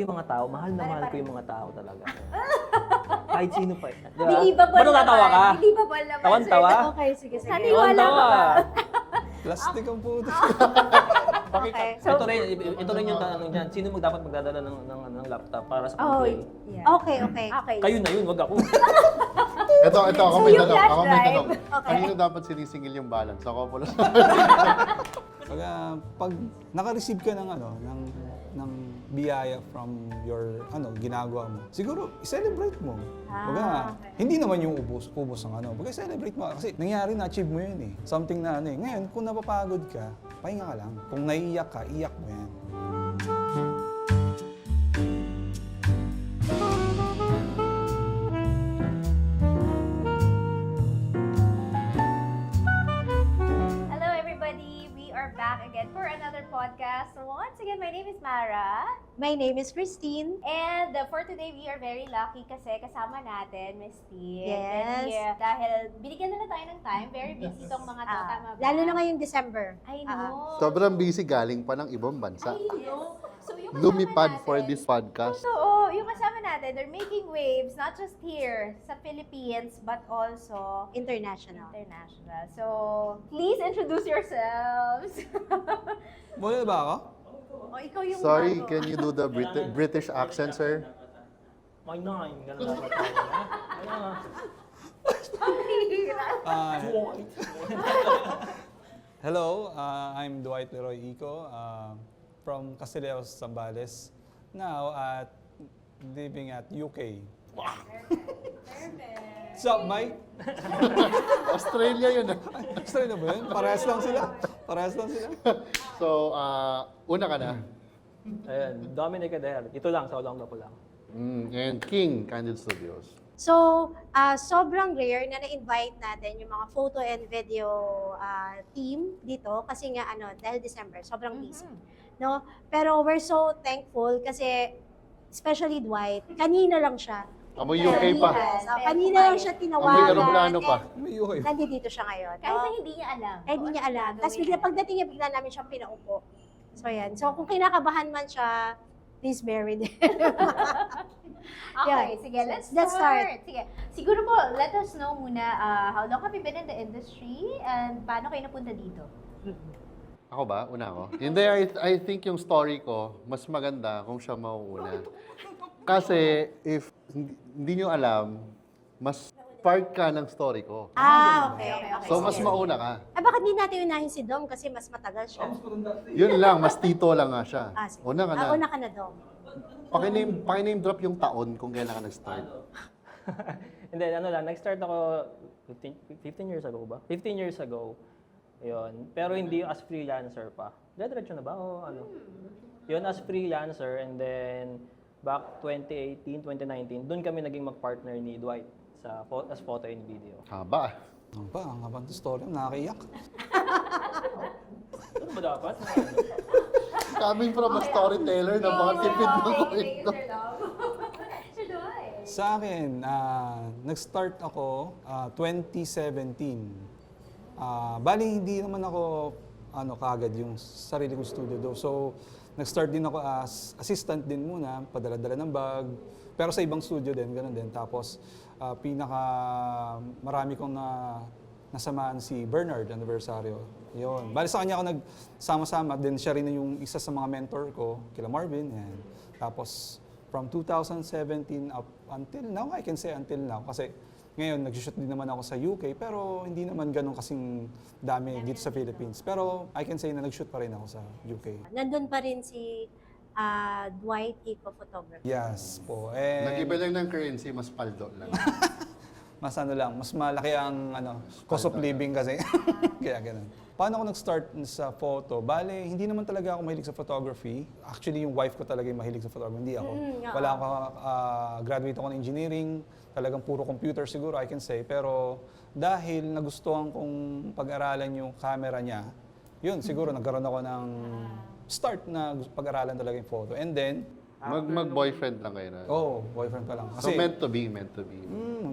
yung mga tao, mahal na mahal ko yung mga tao talaga. Kahit sino pa. Diba? Believable Ba't natatawa ka? Believable naman. Tawan-tawa? sir. Okay, sige. Naniwala ka ba? Plastic ang puto. Okay. So, ito rin yung tanong dyan. Sino dapat magdadala ng laptop para sa Oh, complaint? yeah. Okay. Okay. Kayo na yun, wag ako. Ito, ako So, may yung tanong. flash Ako may drive. tanong. Okay. Kanino dapat sinisingil yung balance? Ako po lang. Pag naka-receive ka ng ng biyaya from your ginagawa mo, siguro i-celebrate mo. okay. Hindi naman yung ubos ng celebrate mo kasi nangyari na achieve mo yun eh. Something na Ngayon, kung napapagod ka, pahinga ka lang. Kung naiiyak ka, iyak mo yan. Hello everybody, we are back again for another podcast. So once again, my name is Mara. My name is Christine. And for today, we are very lucky kasi kasama natin, Miss Tin. Yes. Dahil binigyan nila tayo ng time, very busy tong mga to, tama ba? Lalo na ngayong December. I know. Sobrang busy galing pa ng ibang bansa. I know. So yung kasama Lumipad natin, for this podcast. Totoo, yung kasama natin, they're making waves, not just here sa Philippines, but also International. international. So, please introduce yourselves. Muna ba ako? O, ikaw yung Sorry, bago. can you do the British accent, sir? My nine, gano'n dapat tayo. Uh, Hello, I'm Dwight Leroy Ico from Castilleos, Zambales. Now living at UK. What's up, Mike? Australia yun. Australia ba yun? Parehas lang sila. So, una ka na. Ayan, Dominic Adair. Ito lang, sa Olongga po lang. And King, Candid Studios. So, sobrang rare na na-invite natin yung mga photo and video team dito kasi nga dahil December, sobrang busy. No? Pero we're so thankful kasi especially Dwight, kanina lang siya. Amoy UK pa. Yes, kanina lang siya Amoy tinawagan. aeroplano pa. May UK. Nandito siya ngayon. Kahit na no? hindi niya alam. Kahit hindi niya alam. Tapos bigla pagdating niya, bigla namin siyang pinaupo. So yan. So kung kinakabahan man siya, please bear with him. Okay, Yeah. sige, let's Let's start. Sige. Siguro po, let us know muna, how long have you been in the industry and paano kayo napunta dito? Ako ba? Una ako? Hindi, I think yung story ko, mas maganda kung siya mauuna. Kasi if hindi nyo alam, mas part ka ng story ko. Okay. So, mas mauna ka. Bakit hindi natin unahin si Dom kasi mas matagal siya? Yun lang, mas tito lang nga siya. Sige. Una ka na. Una ka na, Dom. Pakiname drop yung taon kung kailan ka nag-start. And then, nag-start ako 15 years ago ba? 15 years ago. Yun. Pero hindi as freelancer pa. Diretso na ba? O ano? Yun, as freelancer. And then, back 2018, 2019, doon kami naging mag-partner ni Dwight as photo and video. Haba. Ano ba? Ang habang story, nakakaiyak. Ano ba dapat? Coming from a storyteller na mga tipid mo ko ito. Sir Dwight. Sa akin, nag-start ako 2017. Bali, hindi naman ako kaagad yung sarili kong studio do. So, nag-start din ako as assistant din muna, padala-dala ng bag. Pero sa ibang studio din, ganun din. Tapos, marami kong nasamaan si Bernard Aniversario. Yun. Bali sa kanya ako nagsama-sama. Then siya rin yung isa sa mga mentor ko, kila Marvin. Yan. Tapos, from 2017 up until now, I can say until now. Kasi ngayon, nag-shoot din naman ako sa UK, pero hindi naman ganun kasing dami dito sa Philippines. Pero I can say na nag-shoot pa rin ako sa UK. Nandun pa rin si Dwight Ico Photography. Yes po. And Nag-iba lang ng currency, mas paldo lang. mas mas malaki ang cost of living kasi. Kaya ganun. Paano ako nag-start sa photo? Bale, hindi naman talaga ako mahilig sa photography. Actually, yung wife ko talaga yung mahilig sa photography, hindi ako. Wala ako, graduate ako ng engineering, talagang puro computer siguro, I can say. Pero dahil nagustuhan kong pag-aralan yung camera niya, yun, siguro nagkaroon ako ng start na pag-aralan talaga yung photo. And then, Mag-boyfriend lang kayo na. boyfriend pa lang. So, meant to be.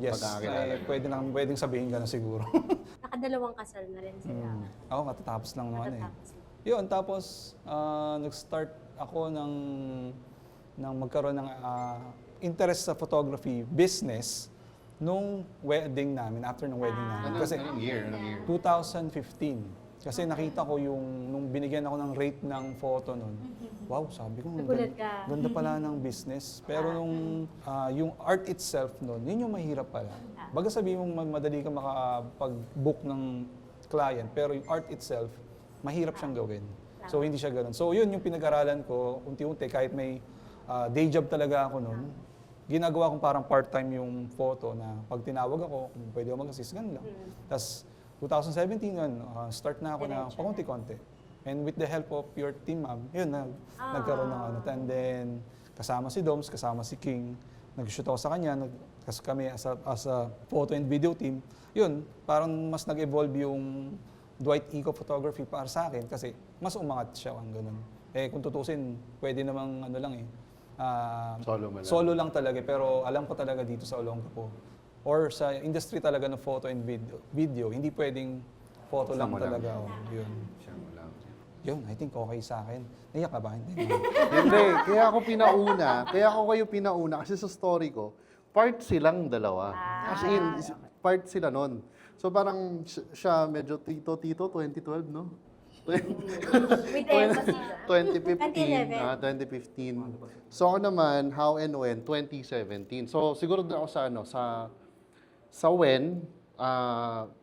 Yes, Pagkakakilala. pwedeng sabihin gano'n siguro. Nakadalawang kasal na rin sila. Ako, katatapos lang naman Katatapos. Yun, tapos nag-start ako ng ng magkaroon ng interest sa photography business nung wedding namin, after ng wedding namin. Kasi Anong year? 2015. Kasi nakita ko nung binigyan ako ng rate ng photo nun, wow, sabi ko, Nagulat ka. ganda pala ng business. Pero yung art itself nun, yun yung mahirap pala. Baga sabihin mong madali ka makapag-book ng client, pero yung art itself, mahirap siyang gawin. So hindi siya ganun. So yun yung pinag-aralan ko, unti-unti, kahit may day job talaga ako nun, ginagawa kong parang part-time yung photo na pag tinawag ako, kung pwede ako mag-assist, ganun lang. Tapos 2017 yun, start na ako na pakunti-konti. And with the help of your team, ma'am, yun, nagkaroon ng ano. And then, kasama si Doms, kasama si King, nag-shoot ako sa kanya, kasi kami as a photo and video team, yun, parang mas nag-evolve yung Dwight Eco Photography para sa akin kasi mas umangat siya ang ganun. Eh kung tutusin, pwede namang ano lang Solo lang talaga, pero alam ko talaga dito sa Olongapo or sa industry talaga ng photo and video, hindi pwedeng photo lang Sama lang. talaga. Yun. Siya mo lang. Yun, I think okay sa akin. Naiyak ka ba? Hindi. Hindi, kaya ako kayo pinauna kasi sa story ko, part silang dalawa. As in, part sila nun. So parang siya medyo tito, 2012, no? With emphasis. 2015. 2015. So ako naman, how and when, 2017. So siguro doon ako sa when,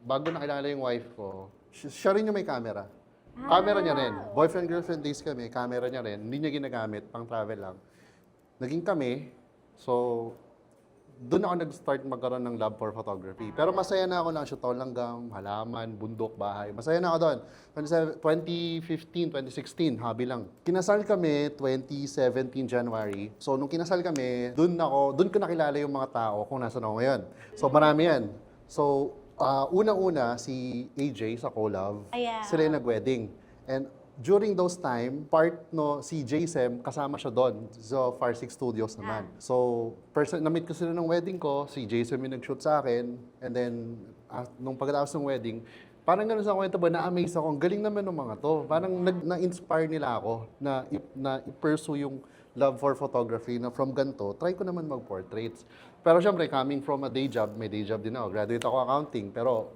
bago nakilala yung wife ko, siya rin yung may camera. Camera niya rin. Boyfriend-girlfriend days kami, camera niya rin. Hindi niya ginagamit, pang travel lang. Naging kami, so doon ako nag-start magkaroon ng love for photography. Pero masaya na ako lang, shoot ako langgam, halaman, bundok, bahay. Masaya na ako doon. 2015, 2016, hobby lang. Kinasal kami 2017 January. So nung kinasal kami, doon ko nakilala yung mga tao kung nasaan ako ngayon. So marami yan. So unang-una si AJ sa Colab, Ayan. sila yung nag-wedding. And during those time, si Jason, kasama siya doon. So, Far Six Studios naman. So, na-meet ko sila ng wedding ko, si Jason yung nag-shoot sa akin. And then, nung pagkatapos ng wedding, parang gano'n sa kwento ba, na-amaze ako. Ang galing naman ng mga to. Parang na-inspire nila ako na i-pursue yung love for photography na from ganito, try ko naman mag-portraits. Pero syempre, coming from a day job, may day job din ako. Graduate ako accounting, pero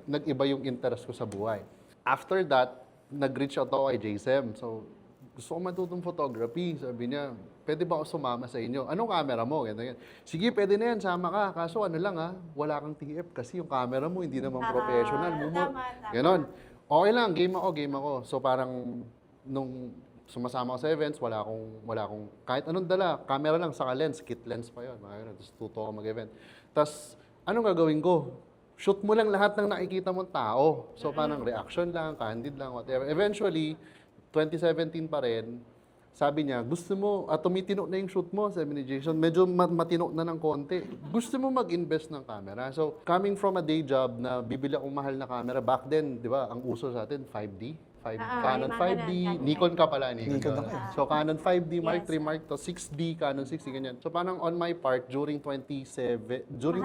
nag-iba yung interest ko sa buhay. After that, nag-reach out ako kay JSM. So, gusto ko matutong photography. Sabi niya, pwede ba ako sumama sa inyo? Anong camera mo? Ganyan. Sige, pwede na yan, sama ka. Kaso ano lang wala kang TF kasi yung camera mo hindi naman professional. Tama. Ganon. Okay lang, game ako. So parang nung sumasama ako sa events, wala akong kahit anong dala, camera lang, saka lens, kit lens pa yun. Tapos tuto ako mag-event. Tapos, anong gagawin ko? Shoot mo lang lahat ng nakikita mong tao. So parang reaction lang, candid lang, whatever. Eventually, 2017 pa rin, sabi niya, gusto mo, tumitino na yung shoot mo, sabi ni Jason, medyo matino na ng konti. Gusto mo mag-invest ng camera. So, coming from a day job na bibili akong mahal na camera, back then, di ba, ang uso sa atin, 5D. Canon yung mga 5D, ganun. Nikon ka pala, Nikon. Nikon ako. So, Canon 5D, Mark Yes. 3, Mark 2, 6D, Canon 6D, ganyan. So, parang on my part, during Mahal pa 2017, nun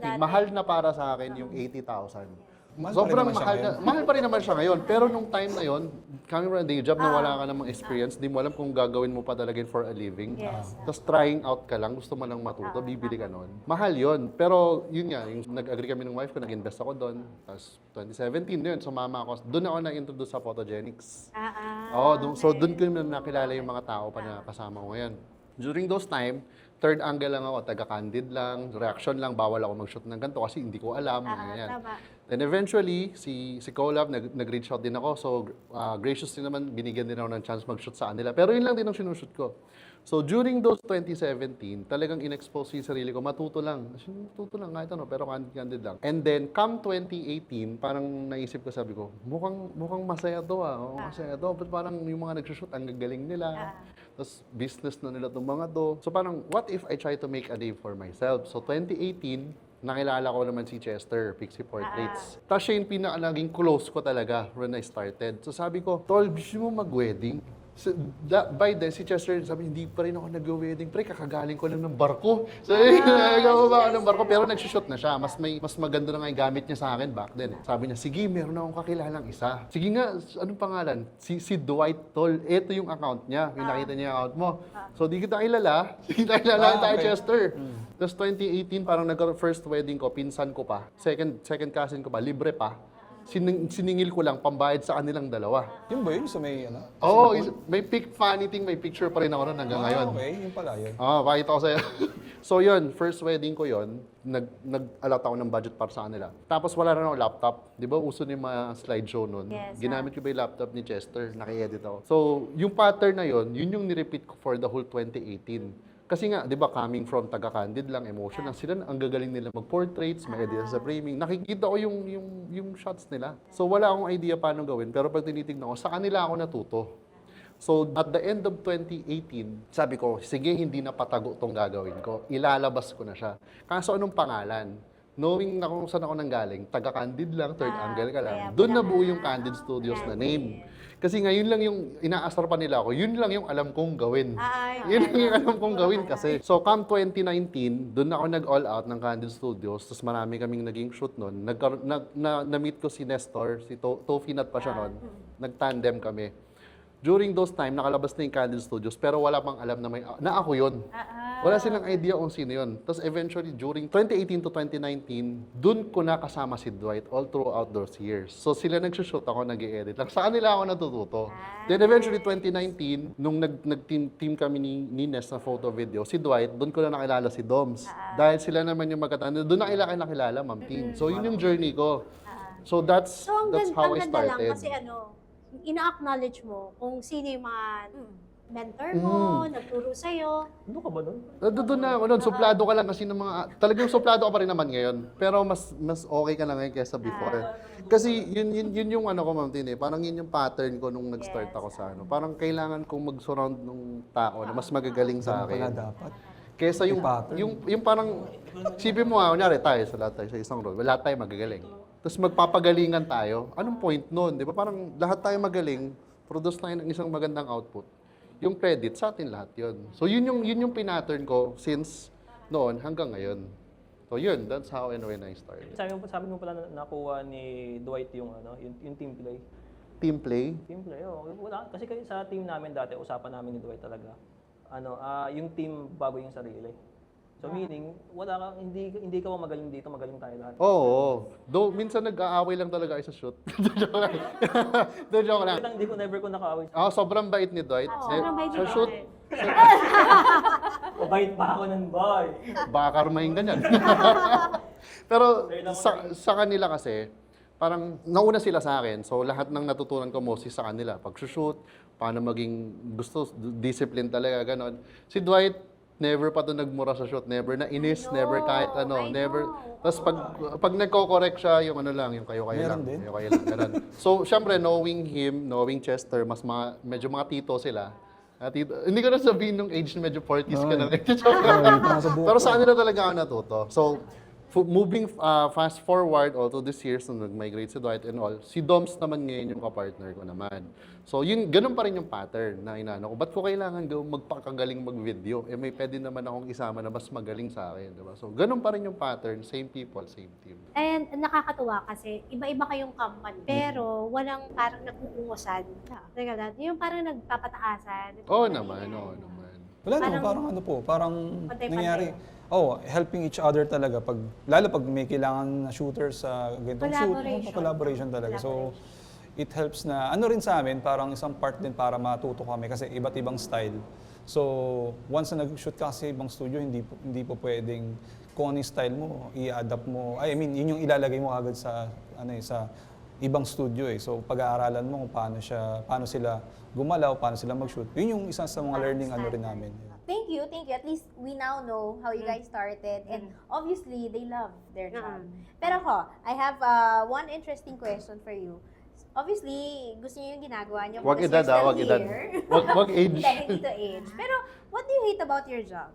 dati. mahal na para sa akin yung 80,000. Mahal pa rin Sobrang naman siya mahal ngayon. mahal pa rin naman siya ngayon. Pero nung time na yon, coming from a day job na wala ka namang experience, di mo alam kung gagawin mo pa talaga yun for a living. Yes. Tapos trying out ka lang, gusto mo lang matuto, bibili ka nun. Mahal yon. Pero yun nga, yung nag-agree kami ng wife ko, nag-invest ako doon. Tapos 2017 yun, sumama ako. Doon ako na-introduce sa photogenics. So doon ko na nakilala yung mga tao pa na kasama ko ngayon. During those time, third angle lang ako, taga-candid lang, reaction lang, bawal ako mag-shoot ng ganito kasi hindi ko alam. Ganyan. Tama. Then eventually, si Colab, nag-reach out din ako. So, gracious din naman, binigyan din ako ng chance mag-shoot sa kanila. Pero yun lang din ang sinushoot ko. So, during those 2017, talagang in-expose yung sarili ko, matuto lang, kahit ano, pero candid lang. And then, come 2018, parang naisip ko, sabi ko, mukhang masaya to masaya to. But parang yung mga nag-shoot, ang gagaling nila. Tapos, business na nila itong mga to. So, parang, what if I try to make a name for myself? So, 2018, nakilala ko naman si Chester, Pixie Portraits. Tapos siya yung naging close ko talaga when I started. So sabi ko, Tol, gusto mo mag-wedding? By then, si Chester, sabi, hindi pa rin ako nag-wedding. Pre, kakagaling ko lang ng barko. Sabi, nagagawa ba ako ng barko? Pero nagsushoot na siya. Mas maganda na nga yung gamit niya sa akin back then. Sabi niya, sige, meron akong kakilalang isa. Sige nga, anong pangalan? Si Dwight Tol. Ito yung account niya. Yung nakita niya yung account mo. So, di kita kilala. Di kita kilala tayo, okay. Chester. Tapos 2018, parang nag-first wedding ko, pinsan ko pa. Second cousin ko pa, libre pa. Siningil ko lang, pambayad sa kanilang dalawa. Yun ba yun? So may ano? Oo, may funny thing, may picture pa rin ako nun hanggang ngayon. Okay, yun pala yun. Pakita ko sa'yo. So yun, first wedding ko yun, nag-allot ako ng budget para sa kanila. Tapos wala na akong laptop. Di ba uso yung mga slideshow nun? Yes, Ginamit ko ba yung laptop ni Chester? Naki-edit ako. So, yung pattern na yun yung nirepeat ko for the whole 2018. Kasi nga, di ba, coming from taga-candid lang, emotion lang, sila ang gagaling nila mag-portraits, may idea sa framing. Nakikita ko yung shots nila. So, wala akong idea paano gawin. Pero pag tinitignan ko, sa kanila ako natuto. So, at the end of 2018, sabi ko, sige, hindi na patago itong gagawin ko. Ilalabas ko na siya. Kaso anong pangalan? Knowing na kung saan ako nanggaling, taga-candid lang, third angle ka lang. Doon nabuo yung Candid Studios na name. Kasi ngayon lang yung inaasar pa nila ako, yun lang yung alam kong gawin. Yun lang yung alam kong gawin kasi. So, come 2019, doon ako nag-all out ng Candid Studios, tapos marami kaming naging shoot noon. Na-meet ko si Nestor, si Tofinat pa siya noon. Nag-tandem kami. During those time, nakalabas na yung Candid Studios, pero wala pang alam na ako yun. Wala silang idea kung sino yun. Tapos eventually, during 2018 to 2019, dun ko nakasama si Dwight all throughout those years. So sila nagsushoot, ako nag-i-edit lang. Sa kanila ako natututo. Then eventually, 2019, nung nag-team kami ni Ness na photo video, si Dwight, dun ko na nakilala si Doms. Dahil sila naman yung magkatanda, dun na nakilala, Ma'am Tin. So yun yung journey ko. So that's So, how I ang ganda lang started. kasi ina-acknowledge mo kung sino yung mga mentor mo, nagturo sa'yo. Ano ka ba nun? Doon na ako nun. Suplado ka lang kasi ng mga... Talagang suplado ka pa rin naman ngayon. Pero mas okay ka na ngayon kaysa before. Kasi yun yung ano ko, Ma'am Tin, eh. Parang yun yung pattern ko nung nag-start ako sa ano. Parang kailangan kong mag-surround ng tao na mas magagaling sa Wala akin. dapat. Kesa pattern. yung parang... Sipin mo kunyari tayo sa isang role. Wala tayo magagaling. Tapos magpapagalingan tayo. Anong point nun? Di ba parang lahat tayo magaling, produce tayo ng isang magandang output. Yung credit, sa atin lahat yun. So yun yung pinattern ko since noon hanggang ngayon. So yun, that's how and when I started. Sabi mo pala nakuha ni Dwight yung yung team play. Team play? Team play, wala. Kasi sa team namin dati, usapan namin ni Dwight talaga. Yung team bago yung sarili. So meaning, wala ka, hindi ka magaling dito, magaling tayo lahat. Oo. Though minsan nag-aaway lang talaga ay sa shoot. Joke lang. Joke lang. Never ko nakaaway. Sobrang bait ni Dwight. Sobrang bait ni Sa shoot, Mabait pa ako ng boy. baka karmahin ganyan. Pero sa kanila kasi, parang nauna sila sa akin. So lahat ng natutunan ko mostly sa kanila. Pag-shoot, paano maging discipline talaga, ganon. Si Dwight, never pa to nagmura sa shoot. Never na inis, never kahit ano, never. Tapos pag nagko-correct siya, yung ano lang, yung kayo-kayo lang. Meron din. Kayo-kayo lang, ganon. So, syempre, knowing him, knowing Chester, medyo mga tito sila. Hindi ko na sabihin nung age na medyo 40s ka na. Pero sa kanila talaga ako natuto. So, moving fast forward all to this years nung nag-migrate si Dwight and all, si Doms naman ngayon yung kapartner ko naman. So, ganun pa rin yung pattern na inaano ko. Ba't ko kailangan magpakagaling mag-video? May pwede naman akong isama na mas magaling sa akin. Diba? So, ganun pa rin yung pattern. Same people, same team. And nakakatuwa kasi iba-iba kayong company, pero walang parang nag-uungusan. Yung parang nagpapataasan. Oo naman. Wala naman, parang ano po, parang nangyari. Helping each other talaga. Lalo pag may kailangan na shooter sa ganitong shoot, collaboration talaga. So, it helps na, rin sa amin, parang isang part din para matuto kami kasi iba't ibang style. So, once na nag-shoot ka sa ibang studio, hindi po pwedeng kung ano yung style mo, i-adapt mo. Yun yung ilalagay mo agad sa ibang studio eh. So, pag-aaralan mo kung paano sila gumalaw, paano sila mag-shoot. Yun yung isa sa mga learning rin namin. Thank you. At least we now know how you guys started. And obviously, they love their job. Pero I have one interesting question for you. Obviously, gusto niyo yung ginagawa niyo. Wag because edad, you're still wag edad. here. Wag age. Hindi to age. Pero, what do you hate about your job?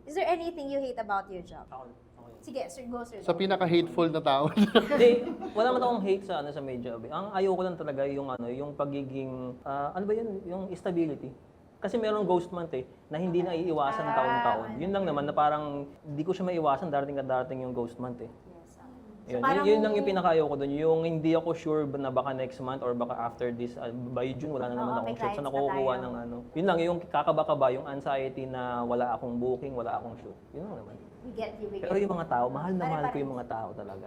Is there anything you hate about your job? Ako Sige, sir, go, sir. Sa pinaka-hateful na tao. Hindi, wala man akong hate sa media. Ang ayaw ko lang talaga yung pagiging ano ba yun, yung stability. Kasi merong ghost month na hindi na iiwasan taon-taon. Yun lang naman na parang hindi ko siya maiwasan darating at darating yung ghost month Yun, parang- yun lang yung pinakayaw ko doon. Yung hindi ako sure na baka next month or baka after this, by June wala na naman Oo, may akong shoot. clients So na nakukuha tayo. ng ano. Yun lang, yung kakaba-kaba, yung anxiety na wala akong booking, wala akong shoot. Yun lang naman. We get you, we get Pero you. yung mga tao, mahal na mahal ko yung mga tao talaga.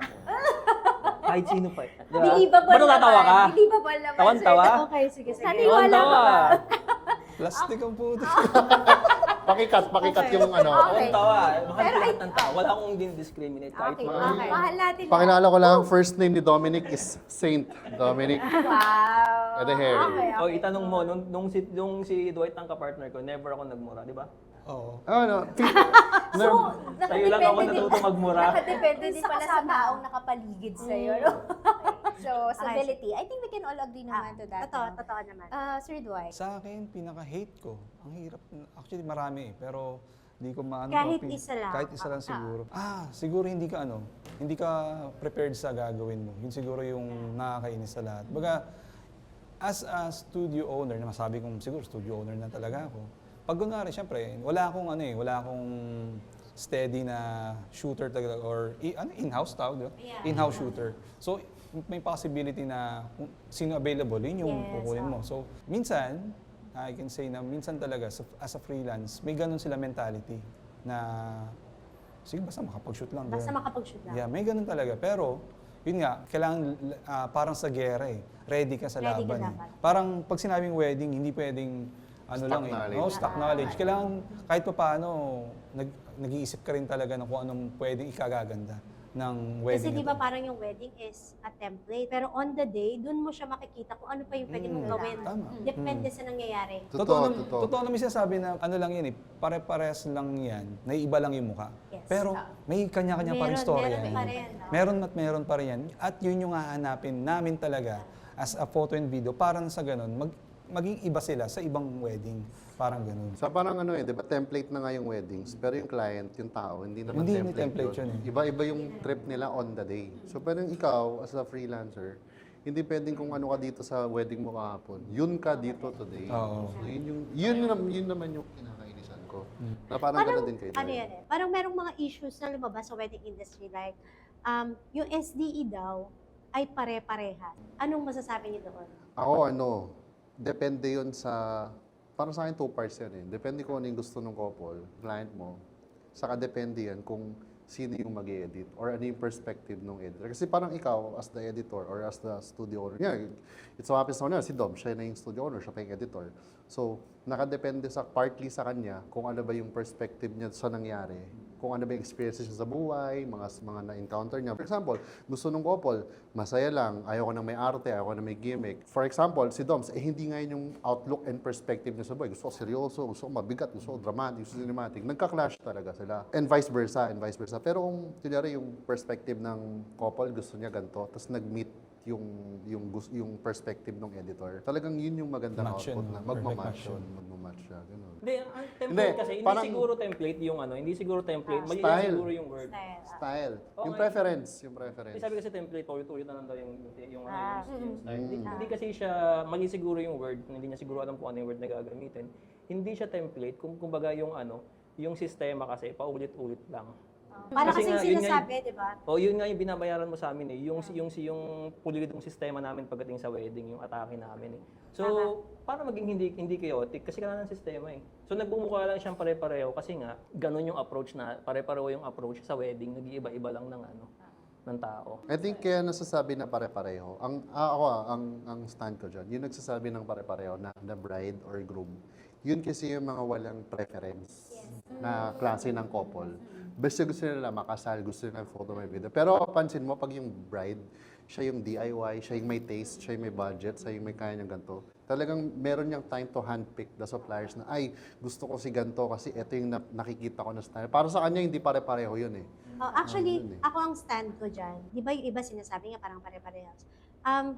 Kahit sino pa. Diba? Believable Ba't natatawa ka? naman. Believable naman, Tawan-tawa? sir. Okay, sige, sige. Naniwala ka Tawan-tawa. ba? Plastic ang puto. Pakikat yung ano. Okay. Tawan-tawa. Mahal Pero ko lahat ng tao. Wala akong discriminate kahit Okay, mga... okay. Mahal natin. Pakilala ko lang, ang first name ni Dominic is Saint Dominic Wow. Edeher. Okay, O, okay. itanong mo, nung si Dwight ang kapartner ko, never ako nagmura, di ba? Oo. Ano? So, Sa'yo lang ako natuto magmura. Nakadepende din pala sa taong nakapaligid sa'yo, no? So, stability. I think we can all agree naman to that. Totoo, no? totoo naman. Sir Dwight. Sa akin, pinaka-hate ko, ang hirap, actually marami pero hindi ko maano. Kahit to, isa lang. Kahit isa lang siguro. Siguro hindi ka prepared sa gagawin mo. Yun siguro yung nakakainis sa lahat. Baga, as a studio owner, na masabi kong siguro studio owner na talaga ako, pag kunwari, syempre, wala akong steady na shooter talaga or in-house tawag, di ba? In-house shooter. So, may possibility na kung sino available, yun yung Yes, kukunin mo. So, minsan, I can say na minsan talaga as a freelance, may ganun sila mentality na sige, basta makapag-shoot lang. Basta ganun. makapag-shoot lang. Yeah, may ganun talaga. Pero, yun nga, kailangan parang sa gera ready ka sa Ready ka laban. dapat. Parang pag sinabing wedding, hindi pwedeng Stock lang knowledge. stock knowledge. Kailangan kahit pa paano, nag-iisip ka rin talaga ng kung anong pwedeng ikagaganda ng wedding. Kasi di na ba to. parang yung wedding is a template. Pero on the day, dun mo siya makikita kung ano pa yung pwede mong gawin. Tama. Depende sa nangyayari. Totoo naman sinasabi na ano lang yan pare-pares lang yan, naiiba lang yung mukha. Yes. Pero may kanya-kanya pa rin Meron- story meron yan. pa rin, no? Meron at meron pa rin yan. At yun yung hahanapin namin talaga as a photo and video para sa ganun, maging iba sila sa ibang wedding. Parang ganun. Sa parang di ba, template na nga yung weddings, pero yung client, yung tao, hindi naman Hindi template, template yun eh. Iba-iba yung trip nila on the day. So, parang ikaw, as a freelancer, hindi pwedeng kung ano ka dito sa wedding mo kahapon. Yun ka dito today. Oo. So, yun naman yung kinakainisan ko. Na parang Parang, gano'n din kayo. ano yan parang merong mga issues na lumabas sa wedding industry. Like, yung SDE daw ay pare-pareha. Anong masasabi niyo doon? Ako, depende yun sa, parang sa akin, two parts yan eh. Depende kung ano yung gusto ng couple, client mo. Saka depende yan kung sino yung mag-edit or ano yung perspective ng editor. Kasi parang ikaw, as the editor or as the studio owner, it's so happens na si Dom, siya na yung studio owner, siya pa yung editor. So, nakadepende partly sa kanya kung ano ba yung perspective niya sa nangyari, kung ano ba yung experiences niya sa buhay, mga na-encounter niya. For example, gusto nung couple, masaya lang, ayaw ko na may arte, ayaw ko na may gimmick. For example, si Doms, hindi nga yun yung outlook and perspective niya sa buhay. Gusto ko seryoso, gusto ko mabigat, gusto ko dramatic, gusto ko cinematic. Nagka-clash talaga sila. And vice versa. Pero kung, kunyari, yung perspective ng couple, gusto niya ganito, tapos nag-meet yung perspective ng editor. Talagang yun yung magandang Match output yun, na perfect magmamatch match yun. Magmamatch siya. Ganun. Hindi, ang template Hindi, kasi, hindi parang- siguro template yung hindi siguro template, mali lang Style. siguro yung word. Style. Style. Yung Okay. preference. Kasi sabi kasi template, paulit-ulit na lang daw yung style. Mm. Hindi kasi siya, mali siguro yung word, hindi niya siguro alam kung ano yung word na gagamitin. Hindi siya template, kumbaga yung sistema kasi paulit-ulit lang. Para Kasi kasi nga, yun nga sinasabi, di ba? O yun nga yung binabayaran mo sa amin yung pulidong sistema namin pagdating sa wedding, yung atake namin So, para maging hindi chaotic, kasi kailangan ng sistema So, nagbumukha lang siyang pare-pareho kasi nga, ganun yung approach na, pare-pareho yung approach sa wedding, nag-iiba-iba lang ng tao. I think kaya nasasabi na pare-pareho. Ang stand ko dyan, yung nagsasabi ng pare-pareho na bride or groom, yun kasi yung mga walang preference na klase ng couple. Basta gusto nila makasal, gusto nila photo, may video. Pero pansin mo, pag yung bride, siya yung DIY, siya yung may taste, siya yung may budget, siya yung may kaya niyang ganito. Talagang meron niyang time to handpick the suppliers na, ay, gusto ko si ganito kasi ito yung nakikita ko na style. Para sa kanya, hindi pare-pareho yun eh. Actually, ako ang stand ko dyan. Di ba yung iba sinasabi nga parang pare-parehas.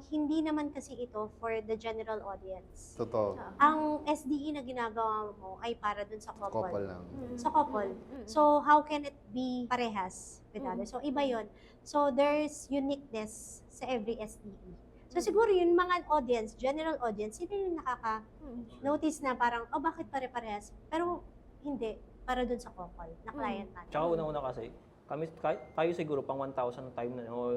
hindi naman kasi ito for the general audience. Totoo. Ang SDE na ginagawa mo ay para dun sa couple. Couple lang. Sa couple. So, how can it be parehas with others? So, iba yon. So, there's uniqueness sa every SDE. So, siguro yung mga audience, general audience, sila yung nakaka-notice na parang, oh, bakit pare-parehas? Pero, hindi. Para dun sa couple, na client natin. Tsaka una-una kasi, kayo siguro pang 1,000 time na o,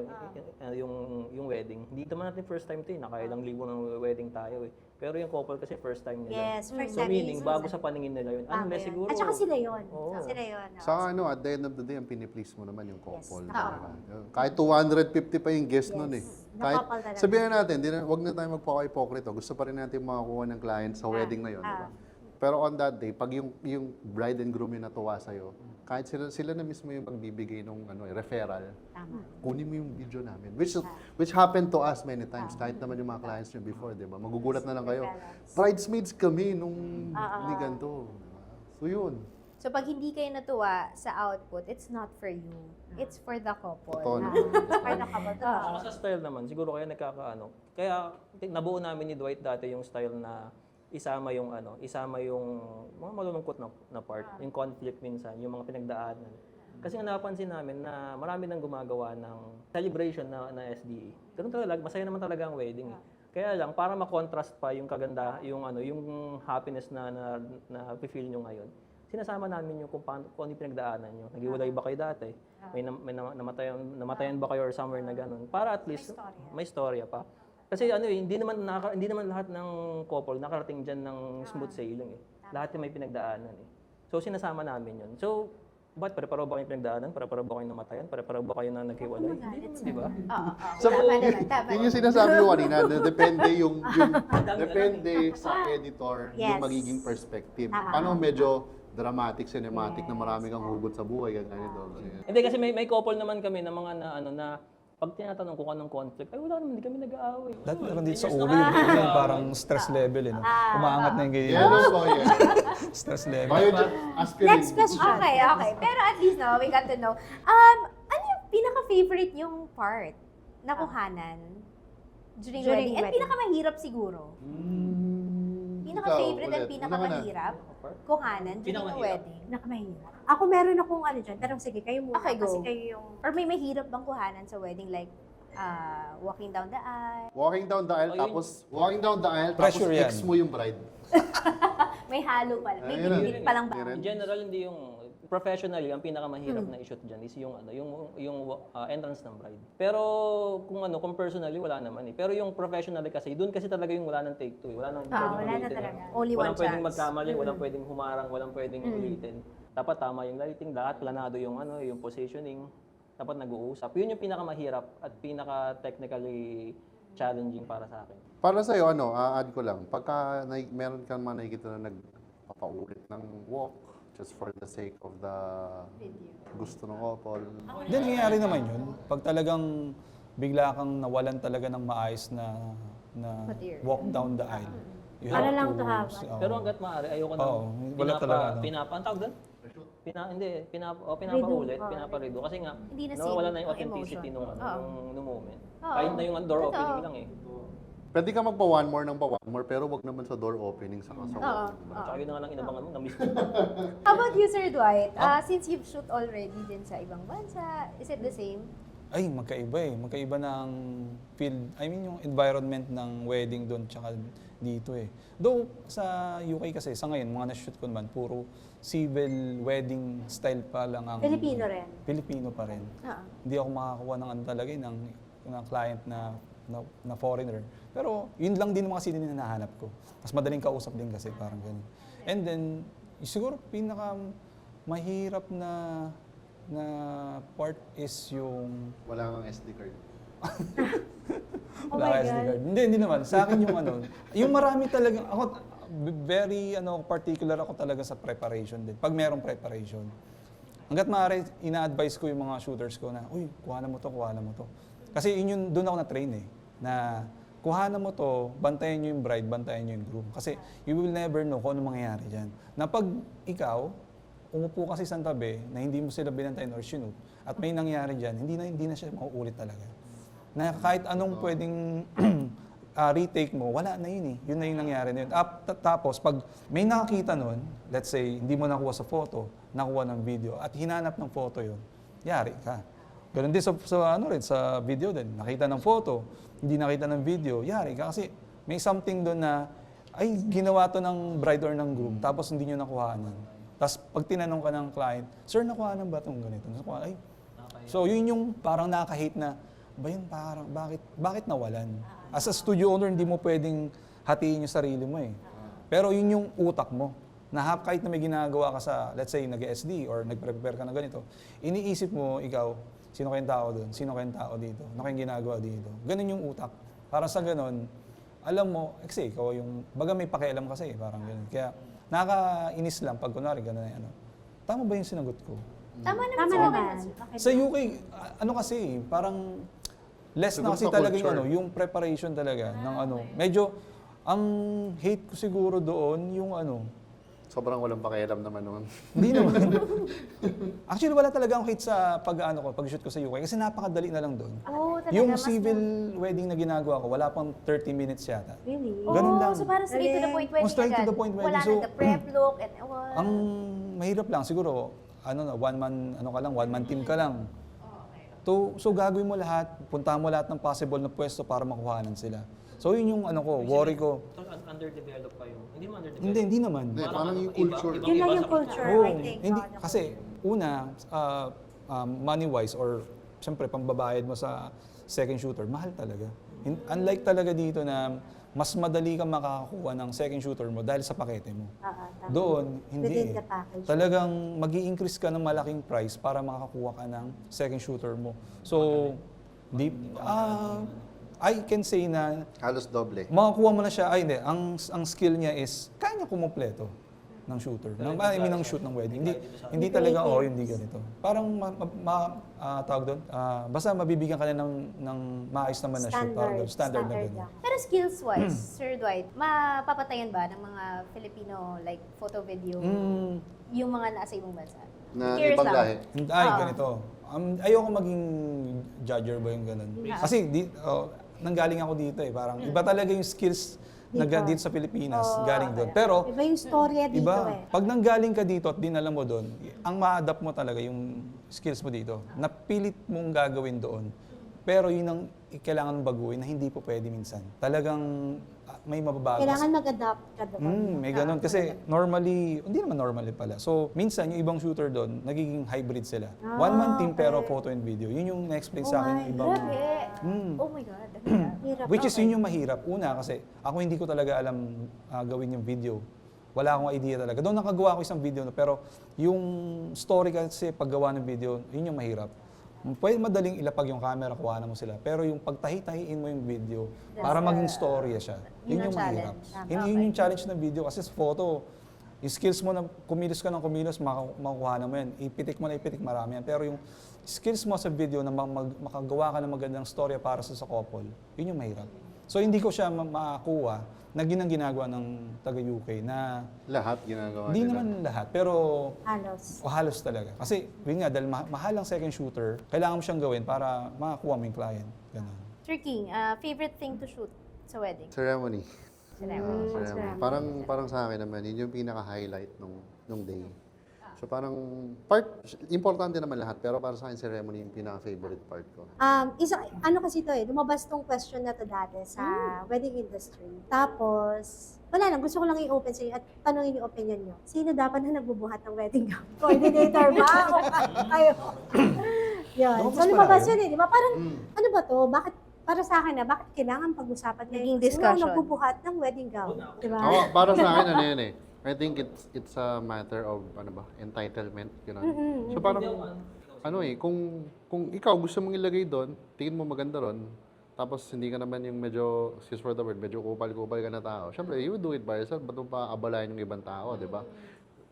yung wedding. Hindi naman natin first time 'to, nakailang libo ng wedding tayo eh. Pero yung couple kasi first time nila. Yes, first So time. meaning bago sa paningin nila yun. Tama Unless yun. siguro. At saka sila yun. Oo. Sila yun. Sa ano, at the end of the day, ang piniplease mo naman yung couple. Yes. Kahit 250 pa yung guest nun eh. The Kahit, couple talaga. sabihin natin, wag na tayo magpaka-hypocrite. Gusto pa rin natin makakuha ng client sa wedding na yun. Di ba? Pero on that day, pag yung bride and groom yung natuwa sa'yo, kahit sila na mismo yung pagbibigay ng referral, Tama. kunin mo yung video namin. Which happened to us many times. Kahit naman yung mga clients nyo before, di ba? Magugulat na lang kayo. Bridesmaids kami nung ni ganito. So yun. So, pag hindi kayo natuwa sa output, it's not for you. It's for the couple. Totoo naman. For the couple. Saka sa style naman, siguro kaya nagkakaano. Kaya nabuo namin ni Dwight dati yung style na isama yung mga malulungkot na part, yung conflict minsan, yung mga pinagdaanan. Kasi nga napansin namin na marami nang gumagawa ng celebration na SDE. Ganun talaga, masaya naman talaga ang wedding. Kaya lang para ma-contrast pa yung kaganda, yung happiness na feel nyo ngayon. Sinasama namin yung kung ano yung pinagdaanan nyo. Naghiwalay ba kayo dati? May namatayan ba kayo or somewhere na ganun? Para at least may storya pa. Kasi hindi naman lahat ng couple nakarating diyan ng smooth sailing eh. Lahat yung may pinagdaanan eh. So sinasama namin 'yun. So ba't pare-pareho ba kayong pinagdaanan? Pare-pareho ba kayong namatayan? Pare-pareho ba kayo na naghiwalay? Hindi naman, di ba? Oo. So, Tama naman, tama. yun yung sinasabi ko kanina, na depende sa editor Yes. yung magiging perspective. Paano medyo dramatic, cinematic na marami kang hugot sa buhay, ganito. Hindi kasi may couple naman kami na mga na pag tinatanong kung anong conflict, ay wala naman, hindi kami nag-aaway. Dati meron dito sa ulo yung parang stress level, no? Umaangat na yung ganyan. Yellow ko yan. Stress level. Aspirin. Next question. Okay. Pero at least, no, we got to know. Ano yung pinaka-favorite yung part na kuhanan during wedding? And pinakamahirap siguro. Pinaka-favorite and pinakamahirap kuhanan during a wedding. Pinakamahirap. Ako meron akong ano dyan, pero sige, kayo muna. Okay, go. Kasi kayo yung... Or may mahirap bang kuhanan sa wedding? Like, walking down the aisle? Walking down the aisle, tapos Pressure yan. ex mo yung bride. May halo pala. May Ayun na. binibig palang ba? Ayun. In general, hindi yung professionally, ang pinakamahirap na i-shoot dyan is yung entrance ng bride. Pero kung personally, wala naman eh. Pero yung professionally kasi, doon kasi talaga yung wala ng take two eh. Wala wala pwedeng na ulitin eh. talaga. Only Walang one pwedeng chance. magkamali, walang pwedeng humarang, walang pwedeng ulitin. Dapat tama yung lighting, lahat planado yung yung positioning. Dapat nag-uusap. Yun yung pinakamahirap at pinaka-technically challenging para sa akin. Para sa'yo, add ko lang, pagka meron kang mga nakikita na nagpapaulit ng walk, just for the sake of the gusto ng couple. Then, nangyayari naman yun. Pag talagang bigla kang nawalan talaga ng maayos na Material. walk down the aisle. You Para lang to have. oo. Pero hanggat maaari, ayoko na Oo, wala talaga, no? ang tawag doon? Pinapaulit, Redo. pinaparedo. Kasi nga, Hindi na nawawala scene na yung or authenticity emotion. nung moment. Oo. Kahit na yung door Totoo. opening lang eh. Pwede ka magpa one more, pero wag naman sa door opening sa Oo. Tsaka yun na nga lang inabangan mo, na-miss mo. How about you, Sir Dwight? Since you've shoot already din sa ibang bansa, is it the same? Ay, magkaiba eh. Magkaiba ng field, yung environment ng wedding doon tsaka dito eh. Though sa UK kasi, sa ngayon, mga na-shoot ko naman, puro civil wedding style pa lang ang... Filipino rin. Pilipino pa rin. Oo. Hindi ako makakuha ng talaga ng client na foreigner. Pero yun lang din mga scene na hinahanap ko. Mas madaling kausap din kasi, parang ganun. And then, siguro pinaka mahirap na part is yung... Wala kang SD card. Oh Wala my ka SD God. card. Hindi naman. Sa akin yung yung marami talaga, ako, very particular ako talaga sa preparation din. Pag merong preparation. Hanggat maaari, ina-advise ko yung mga shooters ko na, uy, kuhanan mo to. Kasi doon ako na-train eh, na kuhanan mo to, bantayan nyo yung bride, bantayan nyo yung groom. Kasi you will never know kung ano mangyayari dyan. Na pag ikaw, umupo kasi sa tabi na hindi mo sila binantayan or sinut, at may nangyari dyan, hindi na siya mauulit talaga. Na kahit anong pwedeng retake mo, wala na yun eh. Yun na yung nangyari na yun. Tapos, pag may nakakita nun, let's say, hindi mo nakuha sa photo, nakuha ng video, at hinanap ng photo yun, yari ka. Ganun din sa video din. Nakita ng photo, hindi nakita ng video, yari ka. Kasi may something doon na, ay, ginawa to ng bride or ng groom, tapos hindi nyo nakuhaan yan. Tapos pag tinanong ka ng client, sir, nakuhaan ba itong ganito? Nakuha, ay. So yun yung parang nakaka-hate na, ba yun parang, bakit nawalan? As a studio owner, hindi mo pwedeng hatiin yung sarili mo eh. Pero yun yung utak mo. Na kahit na may ginagawa ka sa, let's say, nag-SD or nag-prepare ka na ganito, iniisip mo, ikaw, sino kayong tao doon? Sino kayong tao dito? Ano kayong ginagawa dito? Ganun yung utak. Para sa ganun, alam mo, kasi ikaw yung, baga may pakialam kasi, parang ganun. Kaya nakakainis lang pag kunwari ganun na ano. Tama ba yung sinagot ko? Tama naman. Tama sa naman. akin. Sa UK, ano kasi, parang less na Siguro kasi sa talaga yung, culture. yung preparation talaga ng ano. Medyo, ang hate ko siguro doon, yung ano, Sobrang walang pakialam naman noon. hindi naman. Actually, wala talaga akong hate sa pag-shoot ko sa UK kasi napakadali na lang doon. Oh, talaga. Yung mas civil wedding na ginagawa ko, wala pang 30 minutes yata. Really? Ganun lang. So parang straight to the point wedding straight to agad. the point wedding. Wala So, na the prep look and Ang mahirap lang siguro, one man team ka lang. So gagawin mo lahat, puntahan mo lahat ng possible na pwesto para makuhanan sila. So yun yung worry ko. Underdeveloped kayo. Hindi mo underdeveloped. Hindi naman. Hindi, parang yung culture. Yun lang yung culture, Oo, I think. hindi, no? kasi una, money-wise or siyempre pambabayad mo sa second shooter, mahal talaga. Unlike talaga dito na mas madali kang makakakuha ng second shooter mo dahil sa pakete mo. Tama. Doon, hindi Within eh. the package. Talagang mag increase ka ng malaking price para makakuha ka ng second shooter mo. So, I can say na Halos doble. makakuha mo na siya, ay hindi, ang skill niya is, kaya niya kumumpleto ng shooter. I mean, ng shoot ng wedding. Hindi talaga, hindi ganito. Parang, tawag doon, basta mabibigyan ka na ng maayos naman na shoot. Parang standard na ganun. lang. Pero skills-wise, Sir Dwight, mapapatayan ba ng mga Filipino like photo video yung mga nasa ibang bansa? Na Curious ibang lang. lahi. Ay, ganito. Ayoko maging judger ba yung ganun. Kasi nanggaling ako dito eh. Parang iba talaga yung skills na dito sa Pilipinas, galing doon. Pero, Iba yung storya dito eh. pag nanggaling ka dito at dinala mo doon, ang ma-adapt mo talaga yung skills mo dito. Napilit mong gagawin doon. Pero yun ang kailangan mong baguhin na hindi po pwede minsan. Talagang may mababago. Kailangan mag-adapt ka doon. May ganun. Kasi normally, hindi naman normally pala. So, minsan yung ibang shooter doon, nagiging hybrid sila. One-man team pero photo and video. Yun yung na-explain sa akin yung ibang... Grabe. Oh my God. Hirap. Which is yun yung mahirap. Una kasi ako hindi ko talaga alam gawin yung video. Wala akong idea talaga. Doon nakagawa ko isang video pero yung story kasi paggawa ng video, yun yung mahirap. Pwede madaling ilapag yung camera, kuha na mo sila. Pero yung pagtahi-tahiin mo yung video para maging storya siya. Yun Yun yung ang mahirap. challenge. Yun yung challenge ng video kasi sa photo, yung skills mo na kumilos ka ng kumilos, makukuha na mo yan. Ipitik mo na ipitik, marami yan. Pero yung skills mo sa video na makagawa ka ng magandang storya para sa couple, yun yung mahirap. So hindi ko siya makakuha na ginagawa ng taga-UK na Lahat ginagawa hindi nila. naman lahat, pero Halos. halos talaga. Kasi yun nga, dahil mahal ang second shooter, kailangan mo siyang gawin para makakuha mo yung client. Ganun. Sir King, favorite thing to shoot sa wedding? Ceremony. Ceremony. Ceremony. Parang sa akin naman, yun yung pinaka-highlight nung day. So parang, importante naman lahat, pero para sa akin, ceremony yung pinaka-favorite part ko. Ano kasi ito lumabas tong question na to dati sa wedding industry. Tapos, wala lang, gusto ko lang i-open sa inyo at tanongin yung opinion nyo. Sino dapat na nagbubuhat ng wedding gown? Coordinator ba? O kayo? Yun. Lumabas So, pala lumabas yun? yun di ba? Parang, ano ba to? Bakit, para sa akin bakit kailangan pag-usapan Naging sino discussion. ang nagbubuhat ng wedding gown? Di ba? Ako, para sa akin, ano yun eh. I think it's a matter of, entitlement, So parang, kung ikaw gusto mong ilagay doon, tingin mo maganda ron, tapos hindi ka naman yung medyo, excuse for the word, medyo kupal-kupal ka na tao. Siyempre, you would do it by yourself, ba't mo pa abalayan yung ibang tao, di ba?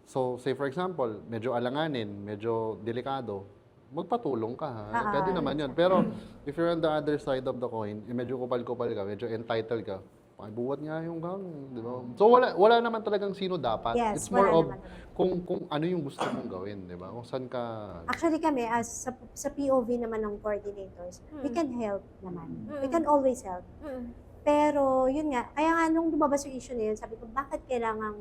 So, say for example, medyo alanganin, medyo delikado, magpatulong ka, ha? Pwede naman yun. Pero, if you're on the other side of the coin, medyo kupal-kupal ka, medyo entitled ka, pakibuhat nga yung gown, di ba? So wala naman talagang sino dapat. Yes, It's more wala of naman talaga. kung ano yung gusto mong gawin, di ba? Kung saan ka... Actually kami, as sa POV naman ng coordinators, we can help naman. We can always help. Mm. Pero yun nga, kaya nga nung lumabas yung issue na yun, sabi ko, bakit kailangan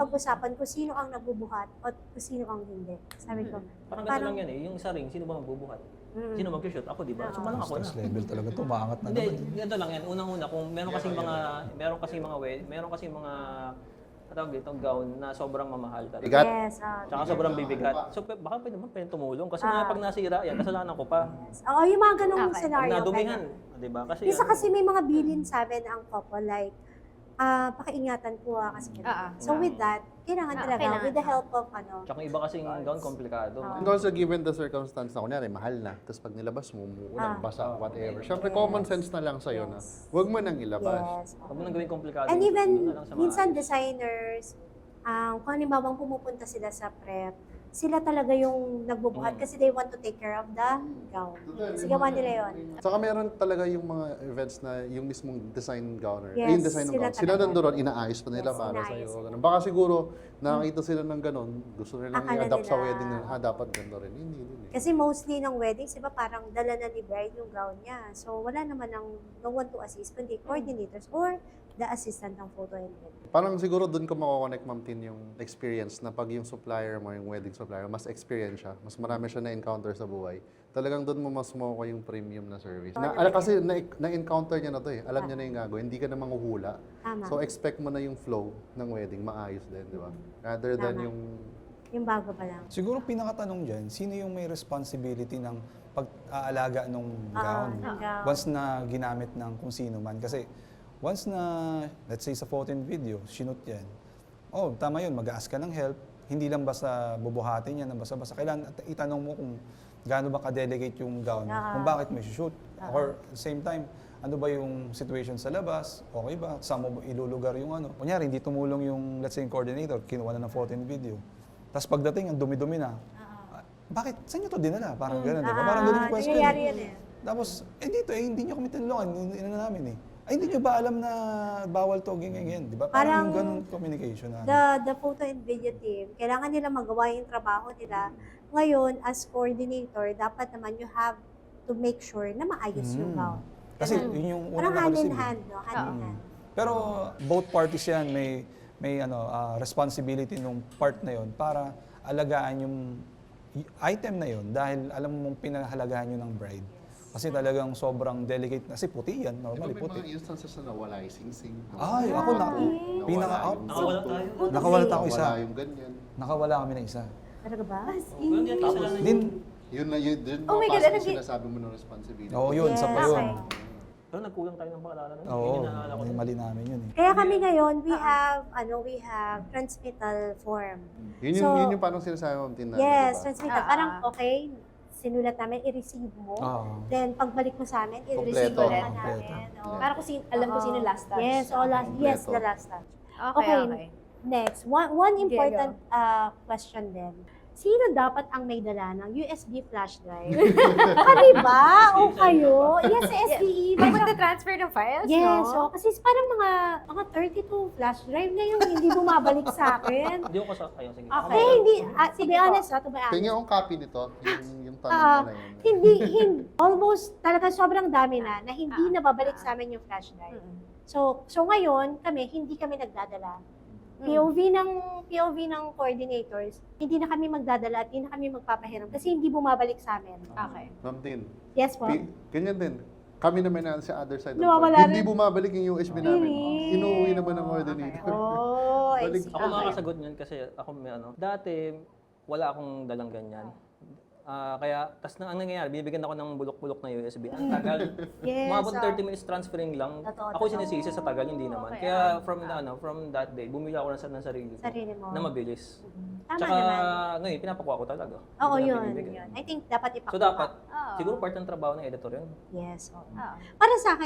pag-usapan kung sino ang nagbubuhat at kung sino ang hindi. Sabi ko, Parang ganito lang yan eh. Yung sa ring, sino ba magbubuhat? Sino mag-shoot? Ako, di ba? So, malang ako na. Stress level talaga to, maangat na Hindi, naman. ganito lang yan. Unang-una, kung meron kasing mga tawag dito, gown na sobrang mamahal talaga. Bigat? yes, Tsaka sobrang bibigat. So, baka pwede naman tumulong. Kasi nga, pag nasira yan, kasalanan ko pa. oo, yung mga ganong Okay. Pag scenario. nadumihan, di ba? Kasi Isa yan, kasi may mga bilin sa amin ang couple, like, pakiingatan po kasi. So with that, kailangan talaga, kailangan. with the help of tsaka yung iba kasing gown, komplikado. And also given the circumstance na kunyari, mahal na, tapos pag nilabas mo, umuulan, basa, whatever. Siyempre, common sense na lang sa'yo na huwag mo nang ilabas. Yes. Huwag mo nang gawing komplikado. And even, Doon na lang sa minsan maayos. designers, kung halimbawang pumupunta sila sa prep, sila talaga yung nagbubuhat kasi they want to take care of the gown. Sigawan nila yun. Saka meron talaga yung mga events na yung mismong design gowner, Yes, yung design ng sila gown, sila talaga. nandoon, inaayos pa nila Yes, para inaayos sa'yo. nila. Ganun. Baka siguro, nakakita sila ng ganun, gusto nilang Akala i-adapt sa nila- wedding na, dapat ganito rin. Hindi din eh. Kasi mostly ng weddings, iba parang dala na ni bride yung gown niya. So wala naman no one to assist, kundi coordinators or the assistant ng photo and video. Parang siguro doon ko mako-connect, Ma'am Tin, yung experience na pag yung supplier mo, yung wedding supplier, mas experience siya, mas marami siya na-encounter sa buhay. Talagang doon mo mas makuha yung premium na service. Kasi na-encounter niya na to eh. Alam niya na yung gagawin. Hindi ka na manghuhula. Tama. So expect mo na yung flow ng wedding, maayos din, di ba? Rather than Tama. Yung bago pa lang. Siguro pinakatanong dyan, sino yung may responsibility ng pag-aalaga ng gown? ng gown. Once na ginamit ng kung sino man. Kasi once na, let's say sa photo and video, sinut yan. Oh, tama yun, mag-ask ka ng help. Hindi lang basta bubuhatin yan, basta-basta. Kailangan itanong mo kung gaano ba ka-delegate yung gown, kung bakit may shoot. Or at the same time, ano ba yung situation sa labas? Okay ba? Saan mo ilulugar yung ano? Kunyari, hindi tumulong yung, let's say, yung coordinator, kinuha na ng photo and video. Tapos pagdating, ang dumi-dumi na. Bakit? Saan nyo to dinala? Parang gano'n, di ba? Parang gano'n yung question. Nangyayari yan eh. Tapos, dito hindi nyo kami tinulungan, ina namin eh. Ay, hindi nyo ba alam na bawal to, ganyan, di ba? Parang yung Parang ganun communication na. The photo and video team, kailangan nila magawa yung trabaho nila. Ngayon, as coordinator, dapat naman you have to make sure na maayos yung gown. Kasi yun yung Parang unang hand in nakareceive. hand, no? Hand in hand. Pero both parties yan, may responsibility nung part na yon para alagaan yung item na yon dahil alam mong pinahalagahan yun ng bride. Kasi talagang sobrang delicate na. Kasi puti yan, Di ba normally may puti. mga instances na nawala yung sing-sing? Ay, ako na. Pinaka-out. Nakawala tayo. Nakawala tayo isa. Nawala yung ganyan. Nakawala kami ng isa. Talaga ba? Ganun yan, isa lang. Din, Yun na yun, dun Oh my God, mapasok ano yung sinasabi mo ng responsibility. oo yun, sa pa Yes. yun. Pero nagkulang tayo ng paalala nun. Oo, Yun yung naalala ko. may mali namin yun eh. Kaya kami ngayon, we have transmittal form. Yun yung parang sinasabi mo, Tin, na, Yes, diba? transmittal. Parang, okay, sinulat namin, i-receive mo. Oo. Then, pagbalik mo sa amin, i-receive Kompleto. ulit Kompleto. namin. Oo. Para kung alam ko sino last touch. Yes, yes, Kompleto. the last touch. Okay. Okay. Next, one important question din. Sino dapat ang may dala ng USB flash drive? Kami ba? O kayo? Yes, sa SDE. Pag magta-transfer ng files, Yes, no? kasi parang mga 32 flash drive na yung hindi bumabalik sa akin. Hindi ko kasi, ayun, sige. Okay. Eh, hindi, to be honest, to be honest. Tingnan yung copy nito, yung tanong mo na yun. Hindi, almost talaga sobrang dami na hindi nababalik sa amin yung flash drive. So ngayon, hindi kami nagdadala. POV ng coordinators, hindi na kami magdadala at hindi na kami magpapahiram kasi hindi bumabalik sa amin. Okay. Ma'am Tin, Yes po. ganyan din. Kami naman na sa other side of Nawawala Hindi rin. bumabalik yung USB namin. Really? Inuwi naman ng coordinator. Oh, I Balik. see. Ako makakasagot niyan kasi ako may ano. Dati, wala akong dalang ganyan. Kaya, tas ang nangyayari, binibigyan ako ng bulok-bulok na USB. Ang tagal. Yes, Umabot 30 minutes transferring lang. Totoo, Ako sinisisi sa tagal, hindi naman. Okay, Kaya from that day, bumili ako ng sarili ko. Sarili mo. Na mabilis. Tama Tsaka naman. ngayon, pinapakuha ko talaga. Oo, Hindi ko na yun. binibigay. I think dapat ipakuha. So dapat, Oo. siguro part ng trabaho ng editor yun. Yes, oo. Oo. Para sa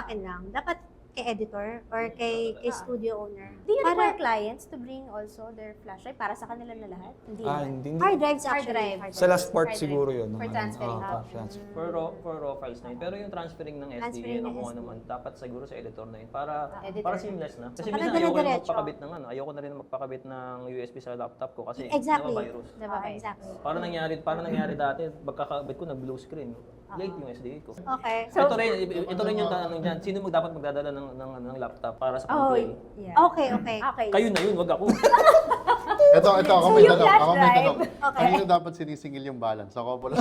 akin lang, dapat kay editor or kay studio owner. Do you Para- require clients to bring also their flash drive para sa kanila na lahat? Hindi Ah, naman. hindi. Hard drives Hard actually. drive. hard Sa last part Hard siguro drive. yun. For nung transferring. transfer. For raw files na yun. Pero yung transferring ng Transferring SDA ng na kung SD. ano man, dapat siguro sa editor na yun. Para Editor. seamless na. Kasi Para minsan ayoko na dire-diretso. magpakabit ng ano. Ayoko na rin magpakabit ng USB sa laptop ko kasi Exactly. virus. Diba, guys? Exactly. Para nangyari dati, pagkakabit ko nag-blue screen. Late yung SDA ko. Okay. So- ito rin yung tanong diyan. Sino dapat magdadala ng laptop para sa Oh, complaint? yeah. Okay. Okay. Kayo na yun, wag ako. Ito, ako So, may yung tanong. flash Ako may drive. tanong. Okay. Kanino dapat sinisingil yung balance? Ako pala.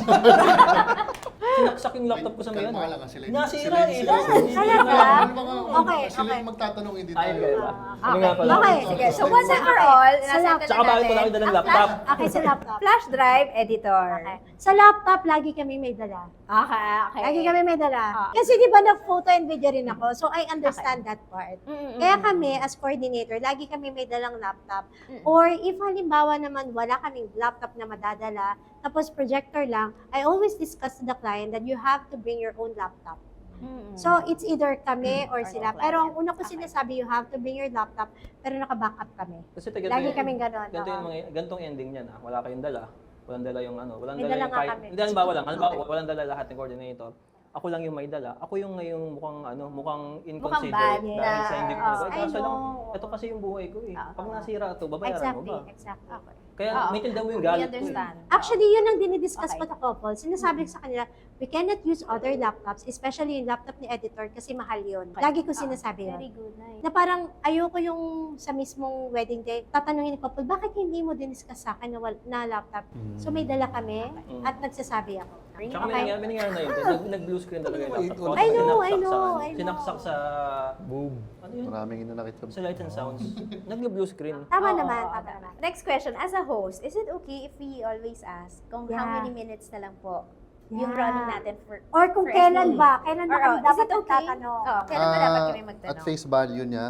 Sinaksak yung laptop ko sa mga Kalma lang, sila yung- Nasira sila- eh. sila- Talaga? Okay. Okay, Sila okay. yung magtatanong, hindi Ay, tayo. kaya ba? Ano nga pala? Okay. Sige, so once and for all, Sa nasa laptop. Tsaka bakit ko nakita ng laptop? Okay, sa laptop. Flash drive, editor. Okay. Sa laptop, lagi kami may dala. Okay. Lagi kami may dala. Ah. Kasi di ba nag-photo and video rin ako, so I understand that part. Mm-mm. Kaya kami, as coordinator, lagi kami may dalang laptop. Mm. Or if halimbawa naman wala kaming laptop na madadala, tapos projector lang, I always discuss to the client that you have to bring your own laptop. Mm-mm. So, it's either kami or Or sila. no Pero ang client. una ko Okay. sinasabi, you have to bring your laptop, pero naka-backup kami. Kasi Lagi kaming ganon. Ganito yung mga, gantong ending niyan ah. Wala kayong dala. Walang dala yung ano. Walang May dala dala yung nga kahit. kami. Hindi, halimbawa lang. Halimbawa, walang dala lahat ng coordinator. Ako lang yung may dala. Ako yung ngayong mukhang inconsiderate bad dahil sa hindi ko nagawa. I Kaso lang, know. ito kasi yung buhay ko eh. Ah, Pag nasira ito, babayaran mo Exactly. ba? Exactly. Kaya Oo. maintindihan mo yung We galit ko eh. understand. Actually, yun ang dinidiscuss Okay. ko sa couple. Sinasabi ko sa kanila, we cannot use other laptops, especially yung laptop ni editor, kasi mahal yun. Lagi ko sinasabi yun. Very good, nice. Na parang ayoko yung sa mismong wedding day, tatanungin ni couple, bakit hindi mo diniscuss sa akin na laptop? So may dala kami at nagsasabi ako. Tsaka Okay. may nangyari na yun. Nag-blue screen talaga yung laptop ko. I know, Sinaksak I know, sa- I know. Sinaksak sa... Boom. Ano yun? Maraming inanakit sa Sa lights and sounds. Nag-blue screen. Tama Oo, naman, oo, tama naman. Next question, as a host, is it okay if we always ask kung how Yeah. many minutes na lang po yung Yeah. running natin for Or kung for kailan SDE? ba? Kailan ba Or, kami is dapat it okay? magtatanong? Oh, kailan ba dapat kami At magtanong? face value niya,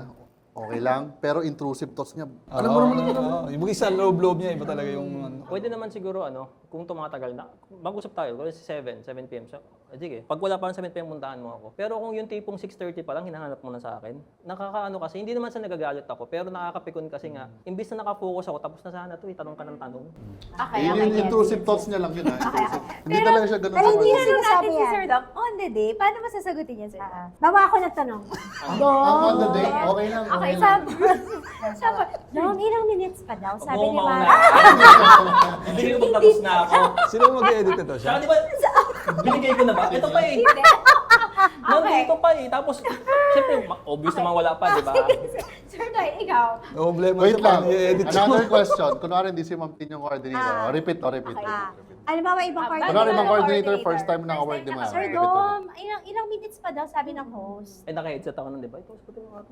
okay lang. Pero intrusive thoughts niya, alam mo Oo, naman yun. oo. Yung isa loob-loob niya, iba talaga yung... ano. Pwede naman siguro kung tumatagal na, mag-usap tayo, kung 7 p.m. So, sige, pag wala pa ng 7 p.m. puntahan mo ako. Pero kung yung tipong 6:30 pa lang, hinahanap mo na sa akin, nakakaano kasi, hindi naman sa nagagalit ako, pero nakakapikon kasi nga, imbis na nakafocus ako, tapos na sana to, tanong ka ng tanong. Okay, Yun okay, yung yes. intrusive thoughts niya lang yun. Intrusive. Hindi Pero- talaga siya ganun pero sa hindi mga- na- Tinanong natin Sinasabi si yan. Sir Doc, on the day, paano masasagutin niya, Sir Doc? Bawa ako nagtanong. Go! On the day, okay lang. Okay, Okay lang. sabi, Dong, ilang minutes pa daw? Sabi Huwag ni mo mauna. Mara. Hindi ko tapos na ako. Sino mag-edit ito siya? Tsaka di ba, binigay ko na ba? Ito pa eh. Nandito pa eh. Tapos, syempre, obvious naman wala pa, di ba? Sir Doc, ikaw. No problema Wait siya lang. paano i-edit siya. Another question. Kunwari hindi si Ma'am Tin yung coordinator. Repeat. Alam ba, ibang part? Kunwari Bago ibang coordinator, coordinator. first time naka-work First di time ba? Sir Repeat. Dom, ilang minutes pa daw, sabi ng host. Eh, naka-headset ako nun, di ba? Ito, sagutin mo ako.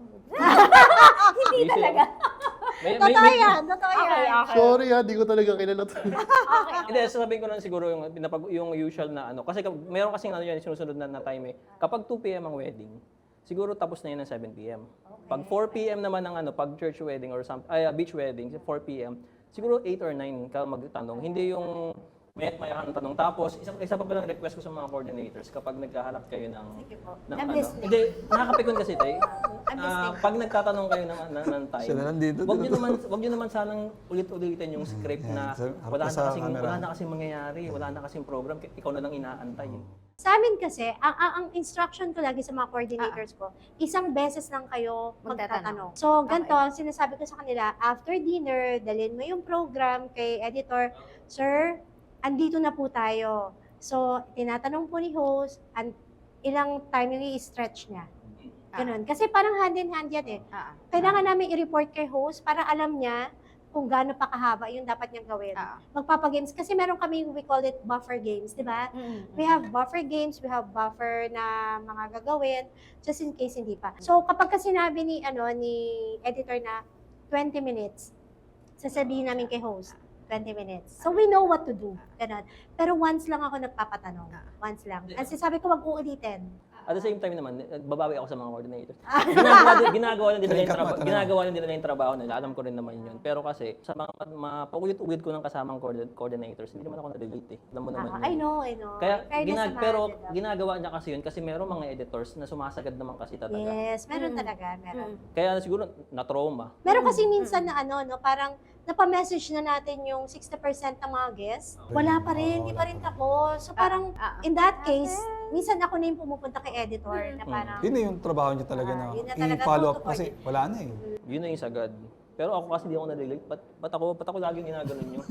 Hindi talaga. Totoo yan, totoo Okay, yan. okay. Sorry di ko talaga kilala to. Hindi, sasabihin ko lang siguro yung usual na ano. Kasi meron kasing ano yan, sinusunod na time eh. Kapag 2 p.m. ang wedding, siguro tapos na yun ng 7 p.m. Pag 4 p.m. naman ang pag church wedding or beach wedding, 4 p.m., siguro 8 or 9 ka magtanong. Hindi yung may kang tanong. Tapos, isa pa palang request ko sa mga coordinators kapag nagkahanap kayo ng I'm ano. listening. Hindi, nakakapikon kasi tayo. Pag nagtatanong kayo ng time, Siya na nandito. wag niyo naman sanang ulit-ulitin yung script na wala na kasing mangyayari, wala na kasing program, ikaw na lang inaantay. Sa amin kasi, ang instruction ko lagi sa mga coordinators ko, isang beses lang kayo magtatanong. So, ganito, ang sinasabi ko sa kanila, after dinner, dalhin mo yung program kay editor, Sir, andito na po tayo. So, tinatanong po ni host, ilang time yung i-stretch niya. Ganun. Kasi parang hand in hand yan eh. Kailangan namin i-report kay host para alam niya kung gaano pa kahaba yung dapat niyang gawin. Magpapagames. Kasi meron kami, we call it buffer games, di ba? We have buffer games, we have buffer na mga gagawin, just in case hindi pa. So, kapag kasi sinabi ni editor na 20 minutes, sasabihin namin kay host, 20 minutes. So, we know what to do. Ganun. Pero once lang ako nagpapatanong. Once lang. Kasi sabi ko, wag uulitin. At the same time naman, babawi ako sa mga coordinators. Ginagawa na din nila yung Kaya trabaho. ka Ginagawa na din nila yung trabaho nila. Alam ko rin naman yun. Pero kasi sa mga paulit-ulit ko ng kasamang coordinators, hindi naman ako na-relate eh. Alam mo naman yun. I know. Kaya Fairness naman, pero diba? ginagawa niya kasi yun kasi meron mga editors na sumasagad naman kasi talaga. Yes, meron talaga, meron. Kaya siguro na-trauma. Meron kasi minsan na parang napamessage na natin yung 60% ng mga guests. Wala pa rin, hindi pa rin tapos. So parang, in that case, minsan ako na yung pumupunta kay editor na parang, Yun na yung trabaho niya talaga na yun na talaga, i-follow up to kasi wala na eh. Yun na yung sagad. Pero ako kasi hindi ako na-relate. Ba't ako laging ginaganon nyo?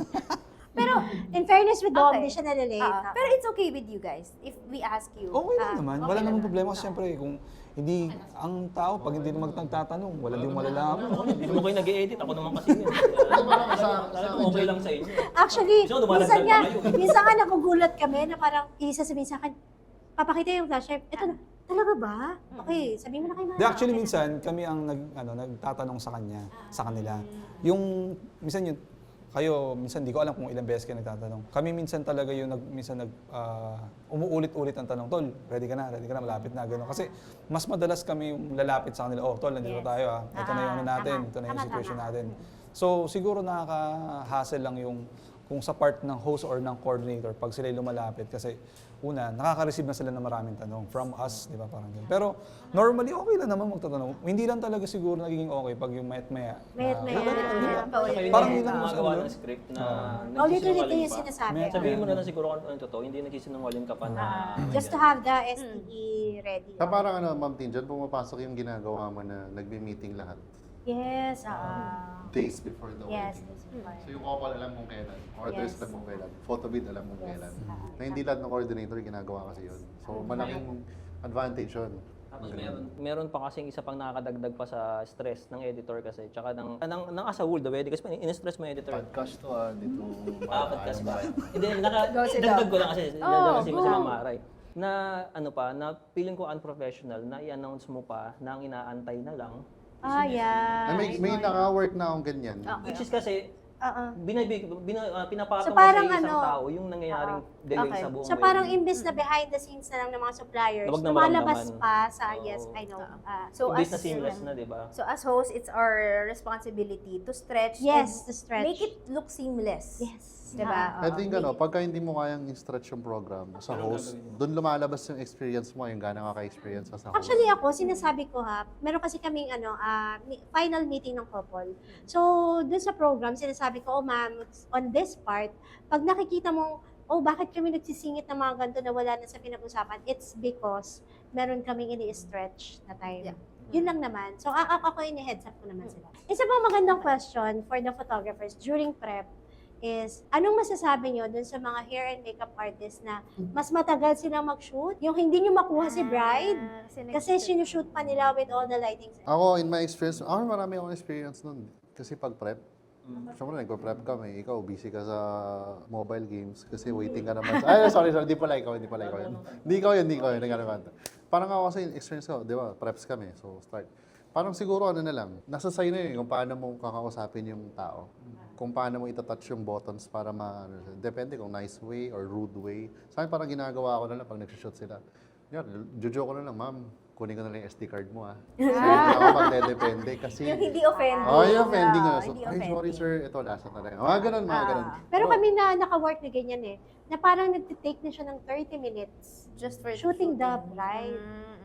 pero in fairness with Dom, Okay. hindi siya nalilate. Pero it's okay with you guys if we ask you. Okay lang naman. Wala okay namang lang. problema kasi syempre kung hindi, ang tao, pag hindi naman nagtatanong, wala din malalaman. Hindi naman kayo nag-i-edit. Ako naman kasi yun. Talagang okay lang sa inyo. Actually, Gusto ko dumalagdag minsan nga, pa kayo. minsan nga nagugulat kami na parang isasabihin sa akin, papakita yung flash drive, ito na, talaga ba? Okay, sabihin mo na kay Mama. Actually, minsan, kami ang nagtatanong sa kanila. Yung, minsan yun, kayo, minsan di ko alam kung ilang beses kayo nagtatanong. Kami minsan talaga yung umuulit-ulit ang tanong, Tol, ready ka na, malapit na, gano'n. Kasi mas madalas kami yung lalapit sa kanila, oh, Tol, nandito tayo ah. Ito na yung ano natin, ito na yung situation natin. So, siguro nakaka-hassle lang yung kung sa part ng host or ng coordinator pag sila lumalapit kasi una, nakaka-receive na sila ng maraming tanong from us, di ba? Parang ganun. Pero normally, okay lang naman magtatanong. Hindi lang talaga siguro nagiging okay pag yung mayat-maya. Parang yun lang gumagawa siguro. ng script na Ulit-ulit nagsisinungaling yung pa. sinasabi. Sabihin mo na lang siguro kung ano totoo, hindi nagsisinungaling ka pa na. Just to have the STE ready. Sa parang Ma'am Tin, dyan pumapasok yung ginagawa mo na nagme-meeting lahat. Yes, Days before the yes. wedding. So yung couple alam kung kailan, orders alam kung kailan, photo bid alam kung kailan. Na hindi lahat ng coordinator ginagawa kasi yun. So malaking advantage yun. Tapos meron pa kasing isa pang nakakadagdag pa sa stress ng editor kasi tsaka ng as a whole, the wedding kasi in-stress mo yung editor. Podcast to dito. Podcast ba? Hindi, dagdag ko lang kasi dagdag kasi sa Mamaray. Na na feeling ko unprofessional na i-announce mo pa na ang inaantay na lang. Yeah. May naka-work na akong ganyan. Which is kasi pinapakita So, mo parang sa isang tao yung nangyayaring delay sa buong So parang imbes na behind the scenes na lang ng mga suppliers, Huwag na lumalabas maramdaman. pa sa, Oo. yes, I know. So Imbis as na seamless na, di ba? So as host, it's our responsibility to stretch Yes, and to stretch. make it look seamless. Yes. Diba? I think pagka hindi mo kayang i-stretch yung program sa host, doon lumalabas yung experience mo, yung gano'ng ka-experience sa host. Actually ako, sinasabi ko meron kasi kaming final meeting ng couple. So, dun sa program, sinasabi ko, oh ma'am, on this part, pag nakikita mong, oh bakit kami nagsisingit ng mga ganito na wala na sa pinag-usapan, it's because meron kaming ini-stretch na time. Yeah. Yun lang naman. So, ako ini-heads up ko naman sila. Isa pang magandang question for the photographers during prep is, anong masasabi nyo dun sa mga hair and makeup artists na mas matagal silang mag-shoot? Yung hindi nyo makuha si bride? Kasi sinushoot pa nila with all the lightings. Ako, in my experience, marami akong experience nun. Kasi pag prep, siyempre nagpa-prep kami, ikaw busy ka sa mobile games kasi waiting ka naman. Sorry, hindi pala ikaw. Hindi ikaw yun. Parang ako kasi experience ko, di ba, preps kami, so start. Parang siguro na lang, nasa sa'yo na yun kung paano mo kakausapin yung tao. Kung paano mo itatouch yung buttons para depende kung nice way or rude way. Sa akin parang ginagawa ko na lang pag nag-shoot sila. Yan, jojo ko na lang, ma'am, kunin ko na lang yung SD card mo So, hindi ako magdedepende kasi... Yung hindi offending. yung offending Ah, So, hindi ay, offending. sorry sir, ito, lasa na rin. Mga ganun. Pero kami na naka-work na ganyan na parang nag-take na siya ng 30 minutes Just for shooting the bride.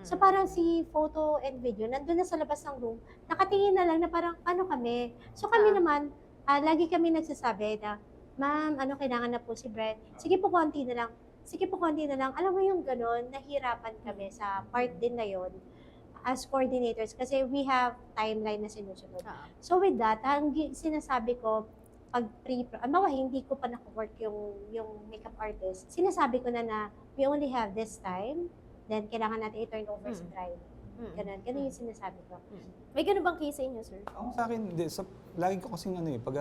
So parang si photo and video, nandun na sa labas ng room, nakatingin na lang na parang ano kami. So kami naman, lagi kami nagsasabi na, ma'am, kailangan na po si bride. Sige po, konti na lang. Alam mo yung ganun, nahirapan kami sa part din na yon as coordinators kasi we have timeline na sinusunod. So with that, ang sinasabi ko, pag hindi ko pa naka-work yung makeup artist, sinasabi ko na we only have this time, then kailangan natin i-turn over sa bride. Ganun yung sinasabi ko. May ganun bang case sa inyo, sir? Ako sa akin, lagi ko kasing pag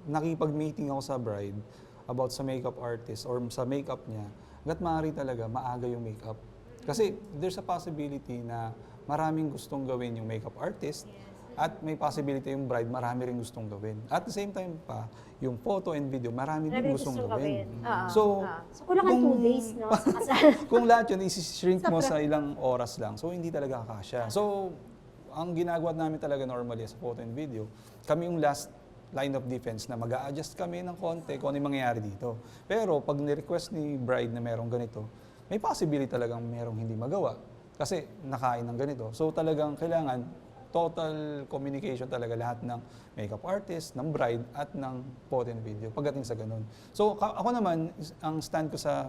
nakipag-meeting ako sa bride about sa makeup artist or sa makeup niya, hanggat maaari talaga, maaga yung makeup. Kasi there's a possibility na maraming gustong gawin yung makeup artist At may possibility yung bride, marami rin gustong gawin. At the same time pa, yung photo and video, marami din Marami gustong gustong gawin. Oo. So, So, kulang ang 2 days, no? Sa kasal. kung lahat yun, isi-shrink mo sa ilang oras lang. So, hindi talaga kakasya. So, ang ginagawa namin talaga normally sa photo and video, kami yung last line of defense na mag-a-adjust kami ng konti kung ano yung mangyayari dito. Pero pag ni-request ni bride na merong ganito, may possibility talagang merong hindi magawa kasi nakain ng ganito. So talagang kailangan total communication talaga lahat ng makeup artist, ng bride at ng photo and video pagdating sa ganun. So ako naman, ang stand ko sa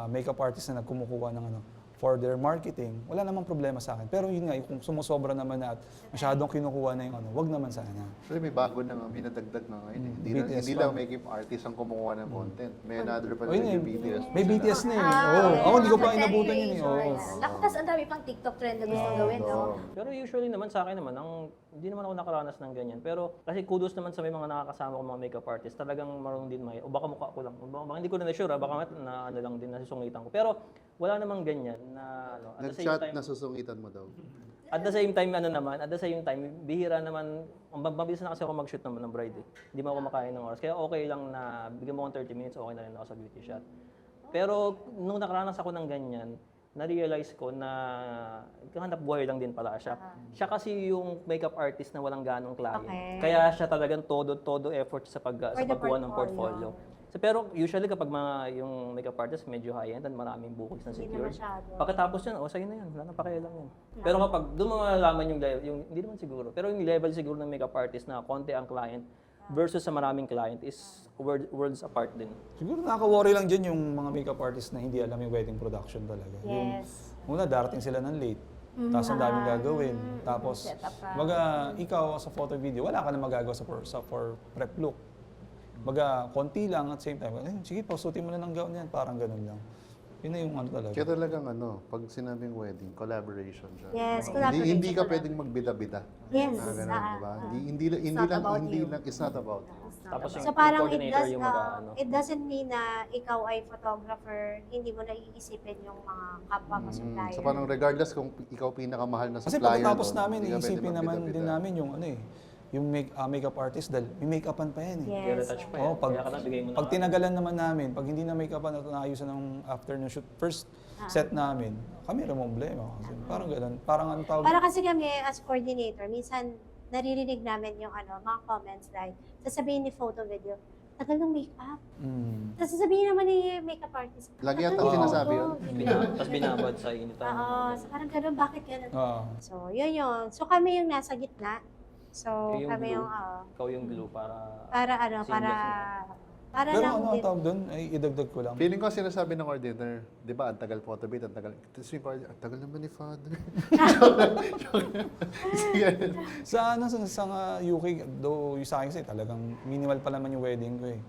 makeup artist na nagkumukuha ng ano, for their marketing, wala namang problema sa akin. Pero yun nga, kung sumusobra naman na at masyadong kinukuha na yung ano, wag naman sana. Actually, may bago na nga, minadagdag na ngayon. Hindi, BTS hindi pa. lang makeup artist ang kumukuha ng content. May another pa Oh, rin yun yung eh. BTS. May BTS na eh. Ah, Oo. okay. Ako hindi ko pa Mga inabutan yun eh. Oo. generation. Naku, tas ang dami pang TikTok trend na gusto gawin, no? Pero usually naman sa akin naman, hindi naman ako nakaranas ng ganyan. Pero kasi kudos naman sa may mga nakakasama ko mga makeup artist, talagang marunong din may, o baka mukha ko lang, o baka hindi ko na sure, baka na ano lang din, nasusungitan ko. Pero wala namang ganyan na ano, at the same Nag-chat time, na susungitan mo daw. at the same time, ano naman, at the same time, bihira naman, mabilis na kasi ako mag-shoot naman ng bride eh. Hindi mo ako makain ng oras. Kaya okay lang na, bigyan mo akong 30 minutes, okay na rin ako sa beauty shot. Pero nung nakaranas ako ng ganyan, na-realize ko na hanap buhay lang din pala siya. Siya kasi yung makeup artist na walang ganong client. Okay. Kaya siya talagang todo effort sa sa For the pagkuha ng portfolio. portfolio. So, pero usually kapag yung makeup artist medyo high-end at maraming bookings na Hindi na secured. masyado. Pagkatapos yun, sa'yo na yan. Wala nang pakialam yun. Pero kapag doon mo malalaman yung level, hindi naman siguro, pero yung level siguro ng makeup artist na konti ang client versus sa maraming client is worlds apart din. Siguro nakaka-worry lang dyan yung mga makeup artist na hindi alam yung wedding production talaga. Yes. Yung, una, darating sila ng late. Tapos ang daming gagawin. Tapos, Setup pa. ikaw sa photo video, wala ka na magagawa for prep look. Konti lang at same time, sige, pausutin mo na ng gown yan. Parang ganun lang. Yun na yung ano talaga. Kaya talagang pag sinabing wedding, collaboration siya. Yes, Hindi collaboration ka talaga. pwedeng magbida-bida. Yes. Ganun, diba? Hindi not about you. lang, it's not about. Tapos So parang coordinator yung mag-ano. it doesn't mean na ikaw ay photographer, hindi mo na iisipin yung mga kapwa mo supplier. So parang regardless kung ikaw pinakamahal na Kasi supplier pagkatapos doon, namin, hindi ka pwede iisipin naman magbida-bida. din namin yung ano eh, yung makeup artist dahil may make-upan pa yan eh. Yes. Kaya retouch pa yan. Oh, Kaya ka lang bigay mo na. pag tinagalan naman namin, pag hindi na make-upan at naayusan ng afternoon shoot, first set namin, kami rin problema. Kasi parang ganun. Parang ano tawag? Para kasi kami as coordinator, minsan naririnig namin yung mga comments like, sasabihin ni photo video, tagal ng makeup. Tapos sasabihin naman ni makeup artist, Lagi yata tagal ng sinasabi photo. yun. Tapos binabad sa init. Oo, so parang ganun, bakit ganun? Oo. So, yun yun. So, kami yung nasa gitna. So, Yung kami glue. yung, Ikaw yung glue para... para Pero lang ano ang din. tawag doon? Ay, idagdag ko lang. Feeling ko sinasabi ng coordinator, di ba, ang tagal photo bit, ang tagal. Tapos yung coordinator, ang tagal naman ni Father. Sige. Sa UK, though yung sa akin kasi talagang minimal pa naman yung wedding ko eh.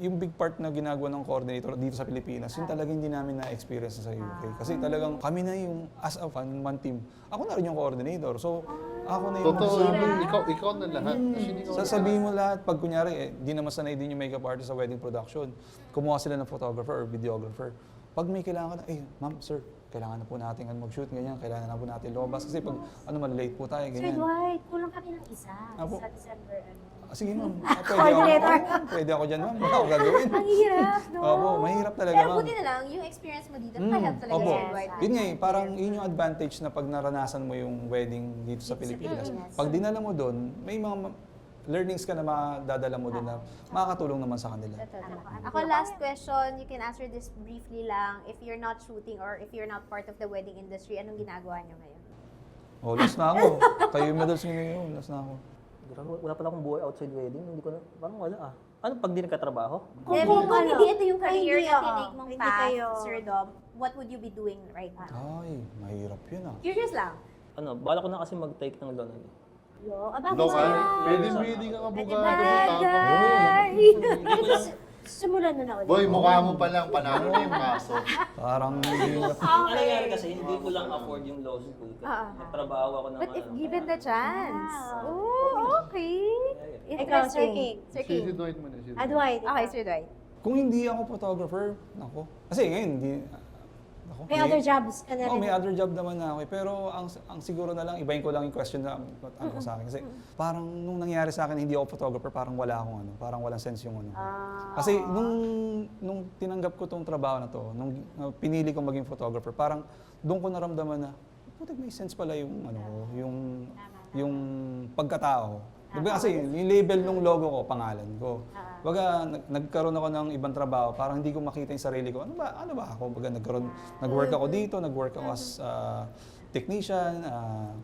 Yung big part na ginagawa ng coordinator dito sa Pilipinas, yun talaga hindi namin na-experience sa UK. Kasi talagang kami na yung, as a one team, ako na rin yung coordinator. So, ako na yung Totoo, ikaw na lahat. Actually, ikaw na sasabihin mo lahat, pag kunyari, di naman sanay din yung makeup artist sa wedding production, kumuha sila ng photographer or videographer. Pag may kailangan ka na, ma'am, sir, kailangan na po natin mag-shoot, ganyan, kailangan na po natin lumabas. Kasi pag, malate po tayo, Sir ganyan. Dwight, kulang kami ng isa Apo. sa December. Sige ma'am, Coordinator. pwede ako dyan ma'am, wala ako gagawin. Ang hirap, no? Opo, mahirap talaga Pero ma'am. buti na lang, yung experience mo dito, nakahelp talaga Opo. si Dwight. Yun nga parang yun yung advantage na pag naranasan mo yung wedding dito sa Pilipinas. Pag dinala mo doon, may mga learnings ka na madadala mo doon na makakatulong naman sa kanila. Ako, last question, you can answer this briefly lang. If you're not shooting or if you're not part of the wedding industry, anong ginagawa nyo ngayon? Oh, lost na ako. Kayo yung medals ngayon, lost na ako. Wala pala akong buhay outside wedding. Hindi ko na, parang wala ah. Ano pag di nagkatrabaho? Kung hindi ito yung career Hindi, na oo. tinake mong Hindi path, kayo- Sir Dom, what would you be doing right now? Ay, mahirap yun ah. Curious lang. Bala ko na kasi mag-take ng law nun. Yo, bakit Local, sir? pwede breeding ang abogado. Bakit simulan na ulit? Boy, mukha mo pa lang, panalo na yung kaso. Parang mahirap. Ang nangyari kasi, hindi ko lang afford yung law school. Nagtrabaho ako ng But if given the chance. Oh, okay. Ikaw, Sir King. Sir Si King. Dwight mo na. Dwight. Okay, Sir Dwight. Kung hindi ako photographer, nako. Kasi ngayon, Ako, May other jobs ka na Oh, rin. may other job naman na ako. Pero ang siguro na lang, ibahin ko lang yung question na ano ko sa akin. Kasi parang nung nangyari sa akin, hindi ako photographer, parang wala akong ano, parang walang sense yung ano. Kasi nung tinanggap ko tong trabaho na to, nung pinili kong maging photographer, parang doon ko naramdaman na, putik, may sense pala yung ano ko, yung pagkatao. Diba kasi yung label ng logo ko, pangalan ko. Baga, nagkaroon ako ng ibang trabaho, parang hindi ko makita yung sarili ko. Ano ba ako? Baga, nag-work ako dito, nag-work ako as technician,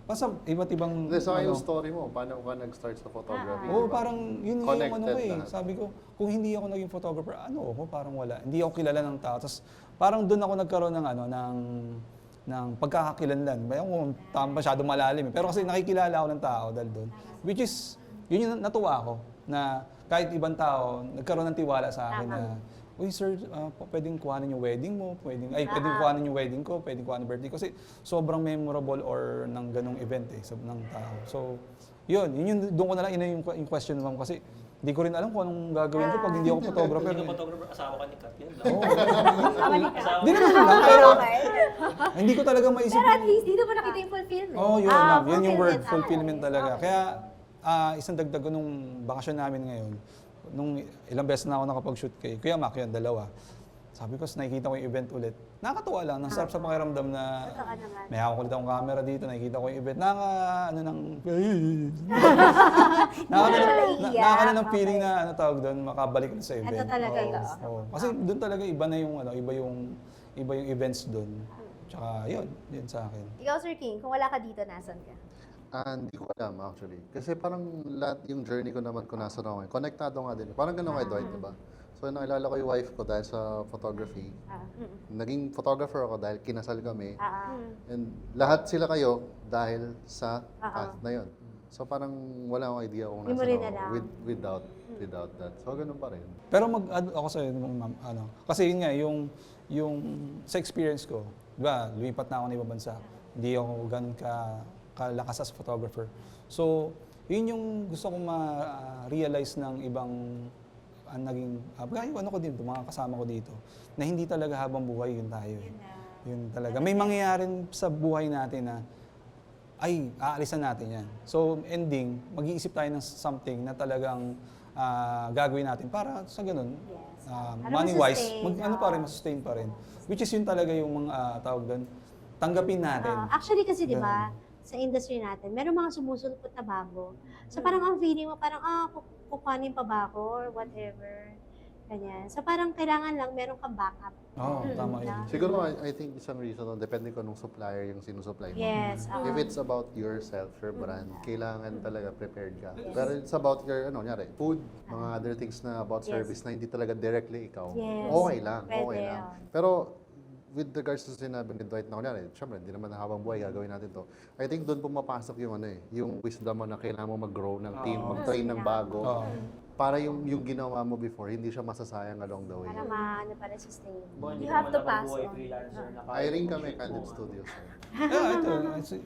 basta iba't ibang... Hindi, so yung story mo, paano ka nag-start sa photography? Oo, diba? parang yun nga yung ano ko Connected eh. lahat. Sabi ko, kung hindi ako naging photographer, ano ako? Parang wala. Hindi ako kilala ng tao. Tapos parang doon ako nagkaroon ng ano, ng pagkakakilanlan. Bayan ko, masyado malalim eh. Pero kasi nakikilala ako ng tao dahil doon. Which is, yun yung natuwa ako. Na kahit ibang tao, nagkaroon ng tiwala sa akin na, uy sir, pwedeng kuhanin yung wedding mo, pwedeng kuhanin yung wedding ko, pwedeng kuhanin birthday ko. Kasi sobrang memorable or ng ganong event eh, ng tao. So, yun yung doon ko na lang yung question mo kasi hindi ko rin alam kung anong gagawin ko pag hindi ako photographer. Hindi ka photographer, asawa ka ni Kat. Yun lang. Oo. Asawa Hindi ka. naman lang, pero Okay. hindi ko talaga maisip. Pero at least, dito mo nakita yung fulfillment. Oh, yun, ma'am. Yun yung word, fulfillment. fulfillment talaga. Kaya, isang dagdag ko nung bakasyon namin ngayon, nung ilang beses na ako nakapag-shoot kay Kuya Mac, yun, dalawa. Sabi ko, nakikita ko yung event ulit. Nakakatuwa lang, nasarap sa pakiramdam na Totoo naman. may hawak ulit akong camera dito, nakikita ko yung event. Nakaka ng feeling na, ano tawag doon, makabalik ulit sa event. Ito talaga yun. Oo. Kasi doon talaga iba na yung, iba yung events doon. Tsaka yun sa akin. Ikaw, Sir King, kung wala ka dito, nasan ka? Hindi ko alam actually. Kasi parang lahat yung journey ko naman kung nasa ako ngayon, konektado nga din. Parang ganun kay Dwight, di ba? So nakilala ko yung wife ko dahil sa photography. Naging photographer ako dahil kinasal kami. And lahat sila kayo dahil sa path na yun. So parang wala akong idea kung nasa Memory ako na lang. without that. So ganun pa rin. Pero mag-add ako sa ma'am, kasi yun nga, yung sa experience ko, di ba, lumipat na ako ng ibang bansa. Hindi ako ganun kalakas as photographer. So, yun yung gusto kong ma-realize ng ibang naging, ano ko dito, mga kasama ko dito, na hindi talaga habang buhay yun tayo. Yun talaga. May mangyayarin sa buhay natin na, ay, aalisan natin yan. So, ending, mag-iisip tayo ng something na talagang gagawin natin para sa ganun, Para money-wise, ma-sustain, ma-sustain pa rin. Which is yun talaga yung mga tawag doon, tanggapin natin. Actually kasi 'di ba, sa industry natin, meron mga sumusulpot na bago. So parang ang feeling mo parang kukuhanin pa ba ako or whatever. Ganyan. So parang kailangan lang meron kang backup. Oo, tama yun. Siguro I think isang reason doon, depende ko nung supplier yung sinusupply mo. Yes. If it's about yourself, your brand, kailangan talaga prepared ka. Pero it's about your, nyari, food, mga other things na about service na hindi talaga directly ikaw. Yes. Okay lang, Pwede okay lang. yun. Pero with regards to sinabi ni Dwight na kunyari, syempre, hindi naman na habang buhay gagawin natin to. I think doon pumapasok yung yung wisdom mo na kailangan mo mag-grow ng team, mag-train ng bago. Oo. Para yung ginawa mo before, hindi siya masasayang along the way. Para maano para sustain. You have to pass on. Freelancer na Irene kami, Candid Studios.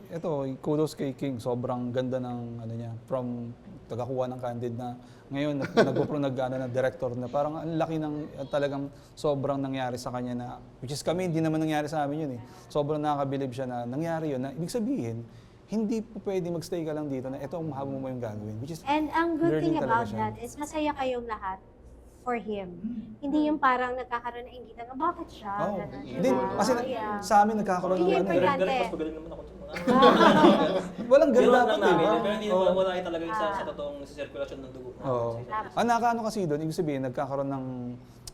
Ito, kudos kay King. Sobrang ganda ng ano niya. From tagakuha ng Candid na ngayon nag director na parang ang laki ng talagang sobrang nangyari sa kanya na which is kami hindi naman nangyari sa amin yun eh. Sobrang nakakabilib siya na nangyari yun na ibig sabihin hindi po pwede magstay ka lang dito na ito ang mahaba mo yung gagawin. Which is And ang good learning thing talaga about siya. that is masaya kayong lahat for him. Hindi yung parang nagkakaroon ng inggitan, bakit siya? Oo. Ganun, Hindi, diba? kasi Yeah. sa amin nagkakaroon ng Hindi, ano. importante. Direct, mas magaling naman ako dyan. Walang Pero ganda lang dapat namin, eh. pero hindi Oo. naman wala talaga yung sa totoong sirkulasyon ng dugo. Oo. Ang nakaano kasi doon, ibig sabihin, nagkakaroon ng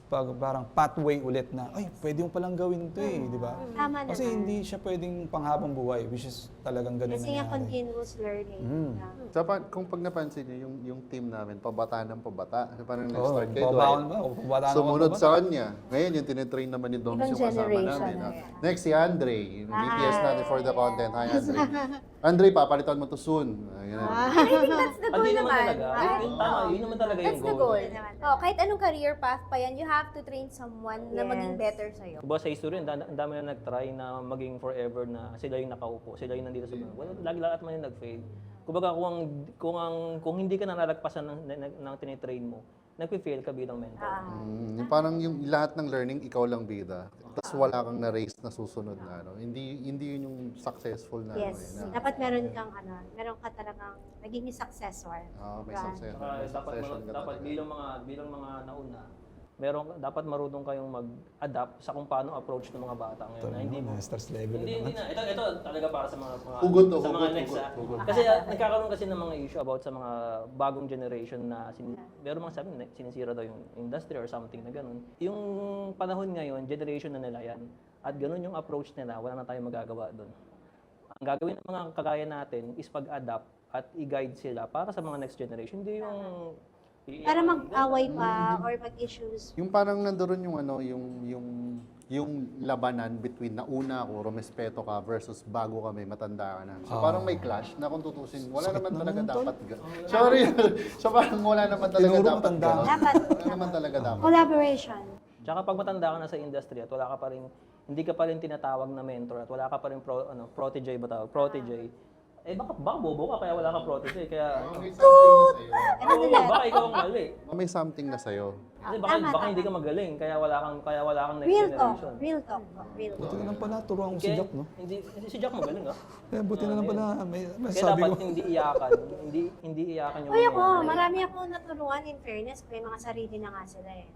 parang pathway ulit na, ay, pwede mo palang gawin ito eh, di ba? Tama Kasi naman. hindi siya pwedeng panghabang buhay, which is talagang ganun Kasi nga nangyari. continuous learning. Mm. Yeah. Kung pag napansin niyo, yung team namin, pabata ng pabata. Parang Oo, nag-start kayo, pabaon Dwight. ba? O, pabataan Sumunod ako sa kanya. Ngayon, yung tinitrain naman ni Doms Ibang yung kasama generation namin. na ah. Next, si Andre. Yung BTS natin for the content. Hi, Andre. Andre, papalitan mo to soon. Ayun na. I think that's the goal Hindi naman naman. talaga. Yun, tama, yun naman talaga yung That's the goal. goal. Oh, kahit anong career path pa yan, you have to train someone na maging Yes. better sa'yo. Diba sa history, ang dami na nag-try na maging forever na sila yung nakaupo, sila yung nandito sa well, lagi lahat man yung nag-fail. Kumbaga kung hindi ka na nalagpasan ng tinitrain mo, nagpi-fail ka bilang mentor. Yung parang yung lahat ng learning, ikaw lang bida. Tapos wala kang na-raise na susunod na ano. Hindi yun yung successful na Yes. ano. Dapat meron kang meron ka talagang naging successor. May Diba? success. Saka May succession ka dapat talaga. bilang mga nauna, dapat marunong kayong mag-adapt sa kung paano approach ng mga bata ngayon. Ito Na hindi mo master's level hindi naman. na. Ito talaga para sa mga Hugot to, sa mga hugot, next. hugot, hugot. Kasi nagkakaroon kasi ng mga issue about sa mga bagong generation na meron mga sabi sinisira daw yung industry or something na ganun. Yung panahon ngayon, generation na nila yan. At ganun yung approach nila, wala na tayong magagawa doon. Ang gagawin ng mga kagaya natin is pag-adapt at i-guide sila para sa mga next generation. Hindi yung Para mag-away pa or mag-issues. Yung parang nandoon yung ano, yung labanan between nauna ako, rumespeto ka versus bago kami, matanda ka na. So parang may clash na kung tutusin, wala naman talaga dapat. Sorry. So parang wala naman talaga Tinuro dapat. matanda. ganun. Dapat. Wala naman talaga dapat. Collaboration. Tsaka pag matanda ka na sa industry at wala ka pa rin, hindi ka pa rin tinatawag na mentor at wala ka pa rin protege ba tawag? Protege. Eh baka bobo ka kaya wala ka protege. Kaya May something na sa'yo. baka ikaw ang mali. May something na sa'yo. Kasi baka hindi ka magaling kaya wala kang next Real talk. generation. Real talk. Real talk. Buti na lang pala, turuan ko si Jack, no? Hindi si Jack magaling ah. Eh, buti na lang pala, may Kaya sabi dapat ko. hindi iyakan. Hindi iyakan yung Uy, mga ako, mentor. marami ako naturuan in fairness. May mga sarili na nga sila eh.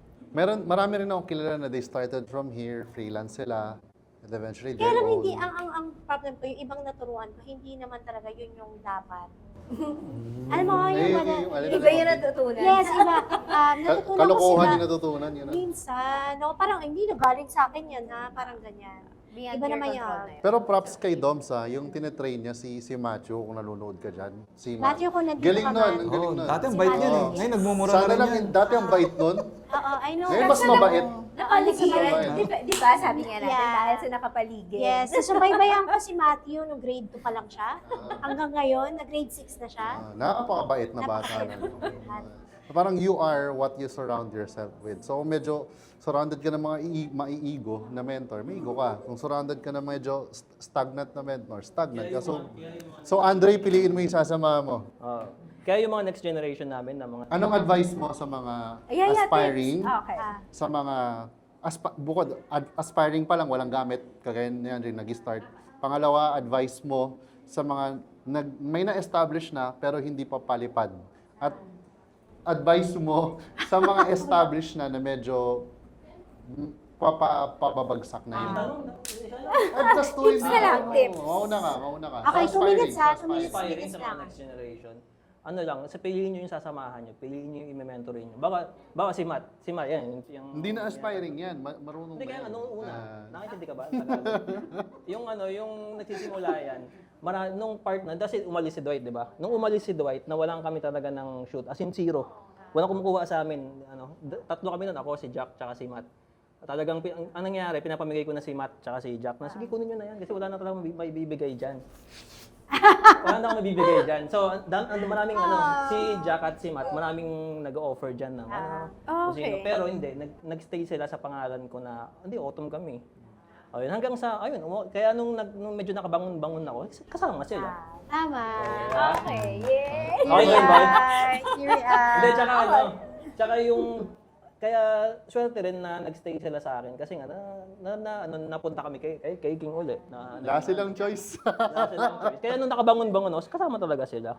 Marami rin akong kilala na they started from here, freelance sila, and eventually Kaya lang their hindi, own. ang problem ko, yung ibang naturuan ko, hindi naman talaga yun yung dapat. Alam mo, yung mga... Iba yung natutunan. Yes, iba. Natutunan ko Kalokohan sila. yung natutunan yun. Minsan, no, parang hindi na galing sa akin yan, ha? Parang ganyan. Beyond Iba your naman control yun. na yun. Pero props kay Doms yung tinetrain niya si Matthew, kung nanonood ka dyan. Si Matthew, kung nandito Galing ka nun, man. ang galing Oh, nun. dati ang bait yan eh. Ngayon nagmumura na Sana rin lang, yan. dati ang bait nun. Oo, I know. Ngayon mas mabait. Nakaligiran. Di ba sabi nga natin, Yeah. dahil sa nakapaligid. Yes, sumaybayan ko si Matthew nung grade 2 pa lang siya. Hanggang ngayon, na grade 6 na siya. Napakabait na bata na. Parang you are what you surround yourself with. So medyo surrounded ka ng mga maiigo na mentor, may igo ka. Kung surrounded ka ng medyo stagnant na mentor, stagnant ka. So Andre, piliin mo yung sasama mo. Kaya yung mga next generation namin na mga Anong advice mo sa mga Yeah, aspiring? tips. Okay. Sa mga aspiring pa lang, walang gamit, kagaya niyan rin nag-start. Pangalawa, advice mo sa mga may na-establish na pero hindi pa palipad. At advice mo sa mga established na medyo papabagsak na yun. Tips na lang, tips. Mauna ka. Okay, Sa 2 minutes ha, 2 aspiring. minutes. aspiring sa mga next generation. Ano lang, sa piliin nyo yung sasamahan nyo, piliin nyo yung i-mentorin nyo. Baka si Matt, yan. Yung, Hindi na aspiring yan, marunong Hindi na kaya yan. anong una, nakintindi ka ba? Tagalog. yung nagsisimula yan, nung part na, kasi umalis si Dwight, di ba? Nung umalis si Dwight, nawalan kami talaga ng shoot, as in zero. Walang kumukuha sa amin. Tatlo kami nun, ako, si Jack, tsaka si Matt. Talagang, ang nangyari, pinapamigay ko na si Matt, tsaka si Jack, na sige, kunin nyo na yan, kasi wala na talagang may bibigay dyan. Wala na akong nabibigay dyan. So, maraming si Jack at si Matt, maraming nag-offer dyan ng kung sino. okay. Pero hindi, nag-stay sila sa pangalan ko na, hindi, autumn kami. Ayun, hanggang sa, ayun, kaya nung medyo nakabangon-bangon ako, kasama sila. Tama. Okay, yay! Okay yun ba? Here we are. Hindi, tsaka yung, kaya swerte rin na nag-stay sila sa akin kasi nga, napunta kami kay King uli. Wala silang choice. Wala silang choice. Kaya nung nakabangon-bangon ako, kasama talaga sila.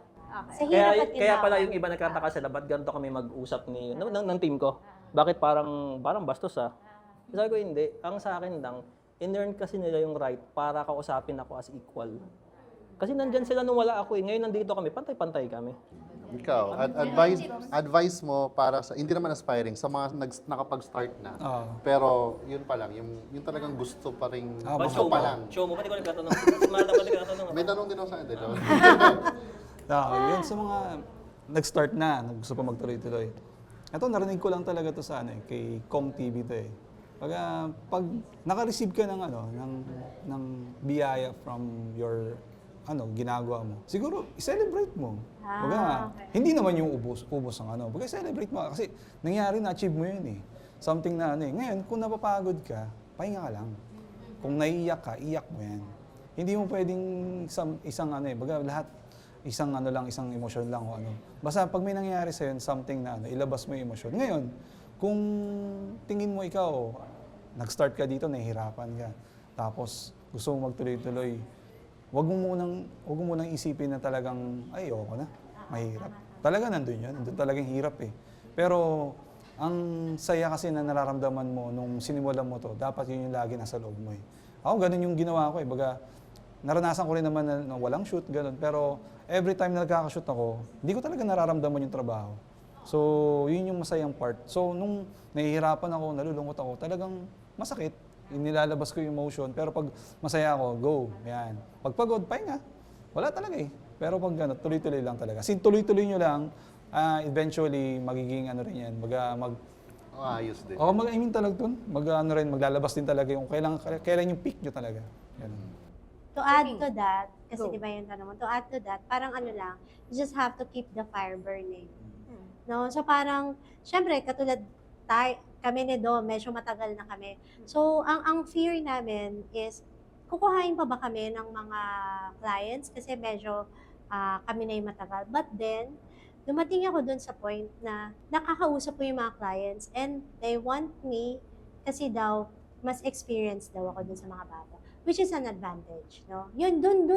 Sa hirap at Kaya pala ginawa. yung iba nagtataka sila, ba't ganito kami mag-usap ng team ko? Bakit parang bastos ah? Sabi ko hindi. Ang sa akin lang, in-earn kasi nila yung right para kausapin ako as equal. Kasi nandyan sila nung wala ako eh. Ngayon nandito kami, pantay-pantay kami. Ikaw, advice mo para sa, hindi naman aspiring, sa mga nakapag-start na. Pero yun pa lang, yung talagang gusto pa rin, gusto pa lang. Show mo, pati ko nagtatanong. Si Mata, pati ko nagtatanong. May tanong din ako sa akin. Yun sa mga nag-start na, gusto pa magtuloy-tuloy. Ito, narinig ko lang talaga to sa kay Kong TV to eh. Pag naka-receive ka ng biyaya from your ginagawa mo. Siguro, i-celebrate mo. Hindi naman yung ubos ang celebrate mo. Kasi nangyari, na-achieve mo yun eh. Something na Ngayon, kung napapagod ka, pahinga ka lang. Kung naiiyak ka, iyak mo yan. Hindi mo pwedeng isang lahat isang ano lang, isang emosyon lang o ano. Basta pag may nangyayari sa'yo, something na ano, ilabas mo yung emosyon. Ngayon, kung tingin mo ikaw, nag-start ka dito, nahihirapan ka, tapos gusto mo magtuloy-tuloy, wag mo munang isipin na talagang, ay, okay na, mahirap. Talaga nandun yun, nandun talagang hirap eh. Pero, ang saya kasi na nararamdaman mo nung sinimulan mo to, dapat yun yung lagi nasa loob mo eh. Ako, ganun yung ginawa ko eh. Baga, naranasan ko rin naman na walang shoot, ganun. Pero, every time na nagkakashoot ako, hindi ko talaga nararamdaman yung trabaho. So, yun yung masayang part. So, nung nahihirapan ako, nalulungkot ako, talagang masakit. Nilalabas ko yung emotion. Pero pag masaya ako, go. Yan. Pag pagod, pahinga. Wala talaga eh. Pero pag gano'n, tuloy-tuloy lang talaga. Kasi tuloy-tuloy nyo lang, eventually, magiging ano rin yan, Ayos din. I mean talaga dun, maglalabas din talaga yung kailan yung peak nyo talaga. Ganun. To add to that, kasi Go. di ba yung tanong mo, to add to that, parang ano lang, you just have to keep the fire burning. No? So parang, syempre, katulad kami ni Dom, medyo matagal na kami. So, ang fear namin is, kukuhain pa ba kami ng mga clients? Kasi medyo kami na yung matagal. But then, dumating ako dun sa point na nakakausap ko yung mga clients and they want me kasi daw, mas experienced daw ako dun sa mga bata. Which is an advantage, no? Yun, dun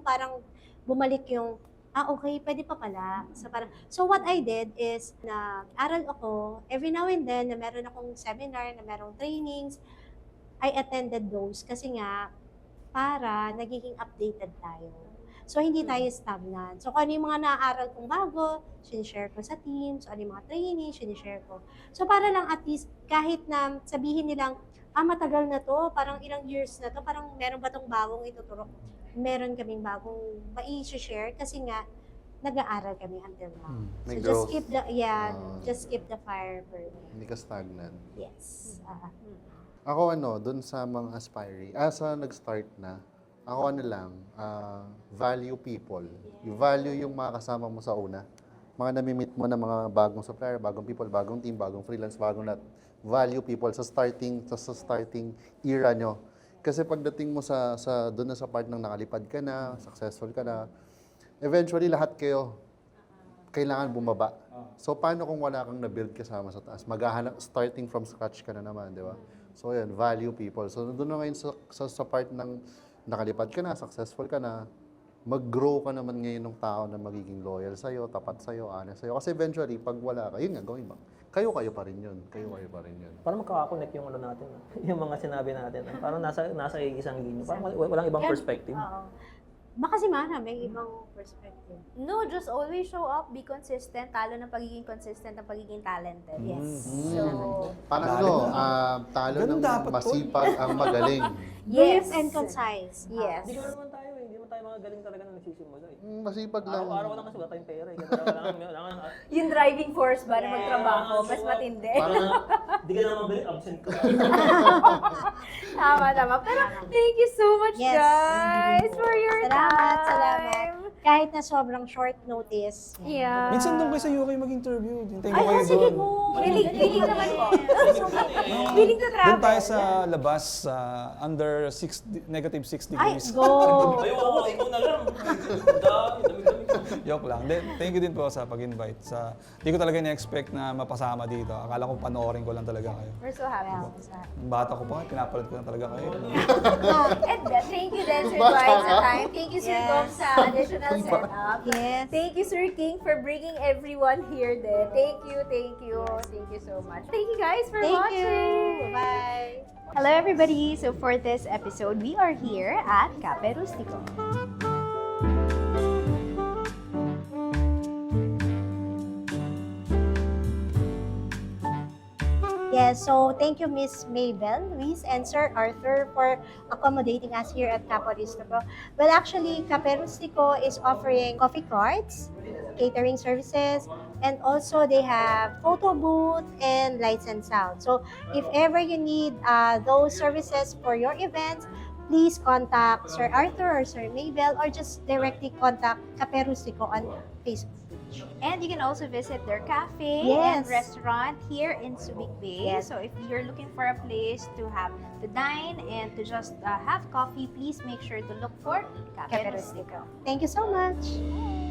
parang bumalik yung, okay, pwede pa pala. So what I did is, nag-aral ako, every now and then, na meron akong seminar, na merong trainings, I attended those kasi nga, para nagiging updated tayo. So, hindi tayo stagnant. So, kung ano yung mga naaaral kong bago, sinishare ko sa team. So, ano yung mga training, sinishare ko. So, para lang at least, kahit na sabihin nilang, matagal na to, parang ilang years na to, parang meron ba tong bagong ituturo? Meron kaming bagong mai-share kasi nga, nag-aaral kami until now. May So, growth. just keep the fire burning. Hindi ka stagnant. Yes. Ako dun sa mga aspiring, sa nag-start na, ako value people. You value yung mga kasama mo sa una. Mga nami-meet mo na mga bagong supplier, bagong people, bagong team, bagong freelance, bagong lahat. Value people sa starting era nyo. Kasi pagdating mo doon na sa part ng nakalipad ka na, successful ka na, eventually lahat kayo kailangan bumaba. So paano kung wala kang na-build kasama sa taas? Starting from scratch ka na naman, di ba? So yan, value people. So doon na ngayon sa part ng nakalipad ka na, successful ka na, mag-grow ka naman ngayon ng tao na magiging loyal sa'yo, tapat sa'yo, honest sa'yo. Kasi eventually, pag wala ka, yun nga, gawin mo. Kayo pa rin yun. Parang magkakakonect yung ano natin, yung mga sinabi natin. Parang nasa isang linya. Parang walang ibang perspective. Oo. Baka si Mana, may ibang perspective. No, just always show up, be consistent. Talo ng pagiging consistent, ng pagiging talented. Yes. So, Parang talo Ganun ng dapat, masipag ang magaling. Brief and concise. Yes. Hindi naman tayo eh. Hindi naman tayo mga galing talaga na nagsisimula eh. Masipag lang. Araw-araw lang kasi wala tayong pera eh. Kailangan Yung driving force ba na magtrabaho, mas matindi. parang hindi ka naman mabili, absent ka. Tama. Pero thank you so much, Yes. guys, for your time. Kahit na sobrang short notice. Yeah. Minsan doon kayo sa UK mag-interview. Hintayin ko Ay, kayo sige doon. po. Willing naman po. Willing to travel. Doon tayo sa labas, under negative 6 Ay, degrees. go! Ayoko, ikaw na lang. Dami. Joke lang. Thank you din po sa pag-invite. Hindi ko talaga na-expect na mapasama dito. Akala ko panoorin ko lang talaga kayo. We're so happy. Ang bata ko pa, pinapanood ko lang talaga kayo. And thank you then, Sir Dwight, sa time. Thank you, Sir Dom, sa additional setup. Yes. Thank you, Sir King, for bringing everyone here then. Thank you so much. Thank you guys for Thank watching. you. Bye. Hello everybody! So for this episode, we are here at Cafe Rustico. Yes, so thank you Miss Mabel, Luis, and Sir Arthur for accommodating us here at Cafe Rustico. Well, actually, Cafe Rustico is offering coffee carts, catering services, and also they have photo booth and lights and sound. So if ever you need those services for your events, please contact Sir Arthur or Sir Mabel or just directly contact Cafe Rustico on Facebook. And you can also visit their cafe and Yes. restaurant here in Subic Bay. Yes. So if you're looking for a place to dine and to just have coffee, please make sure to look for Cafe Cafe Rustico. Thank you so much.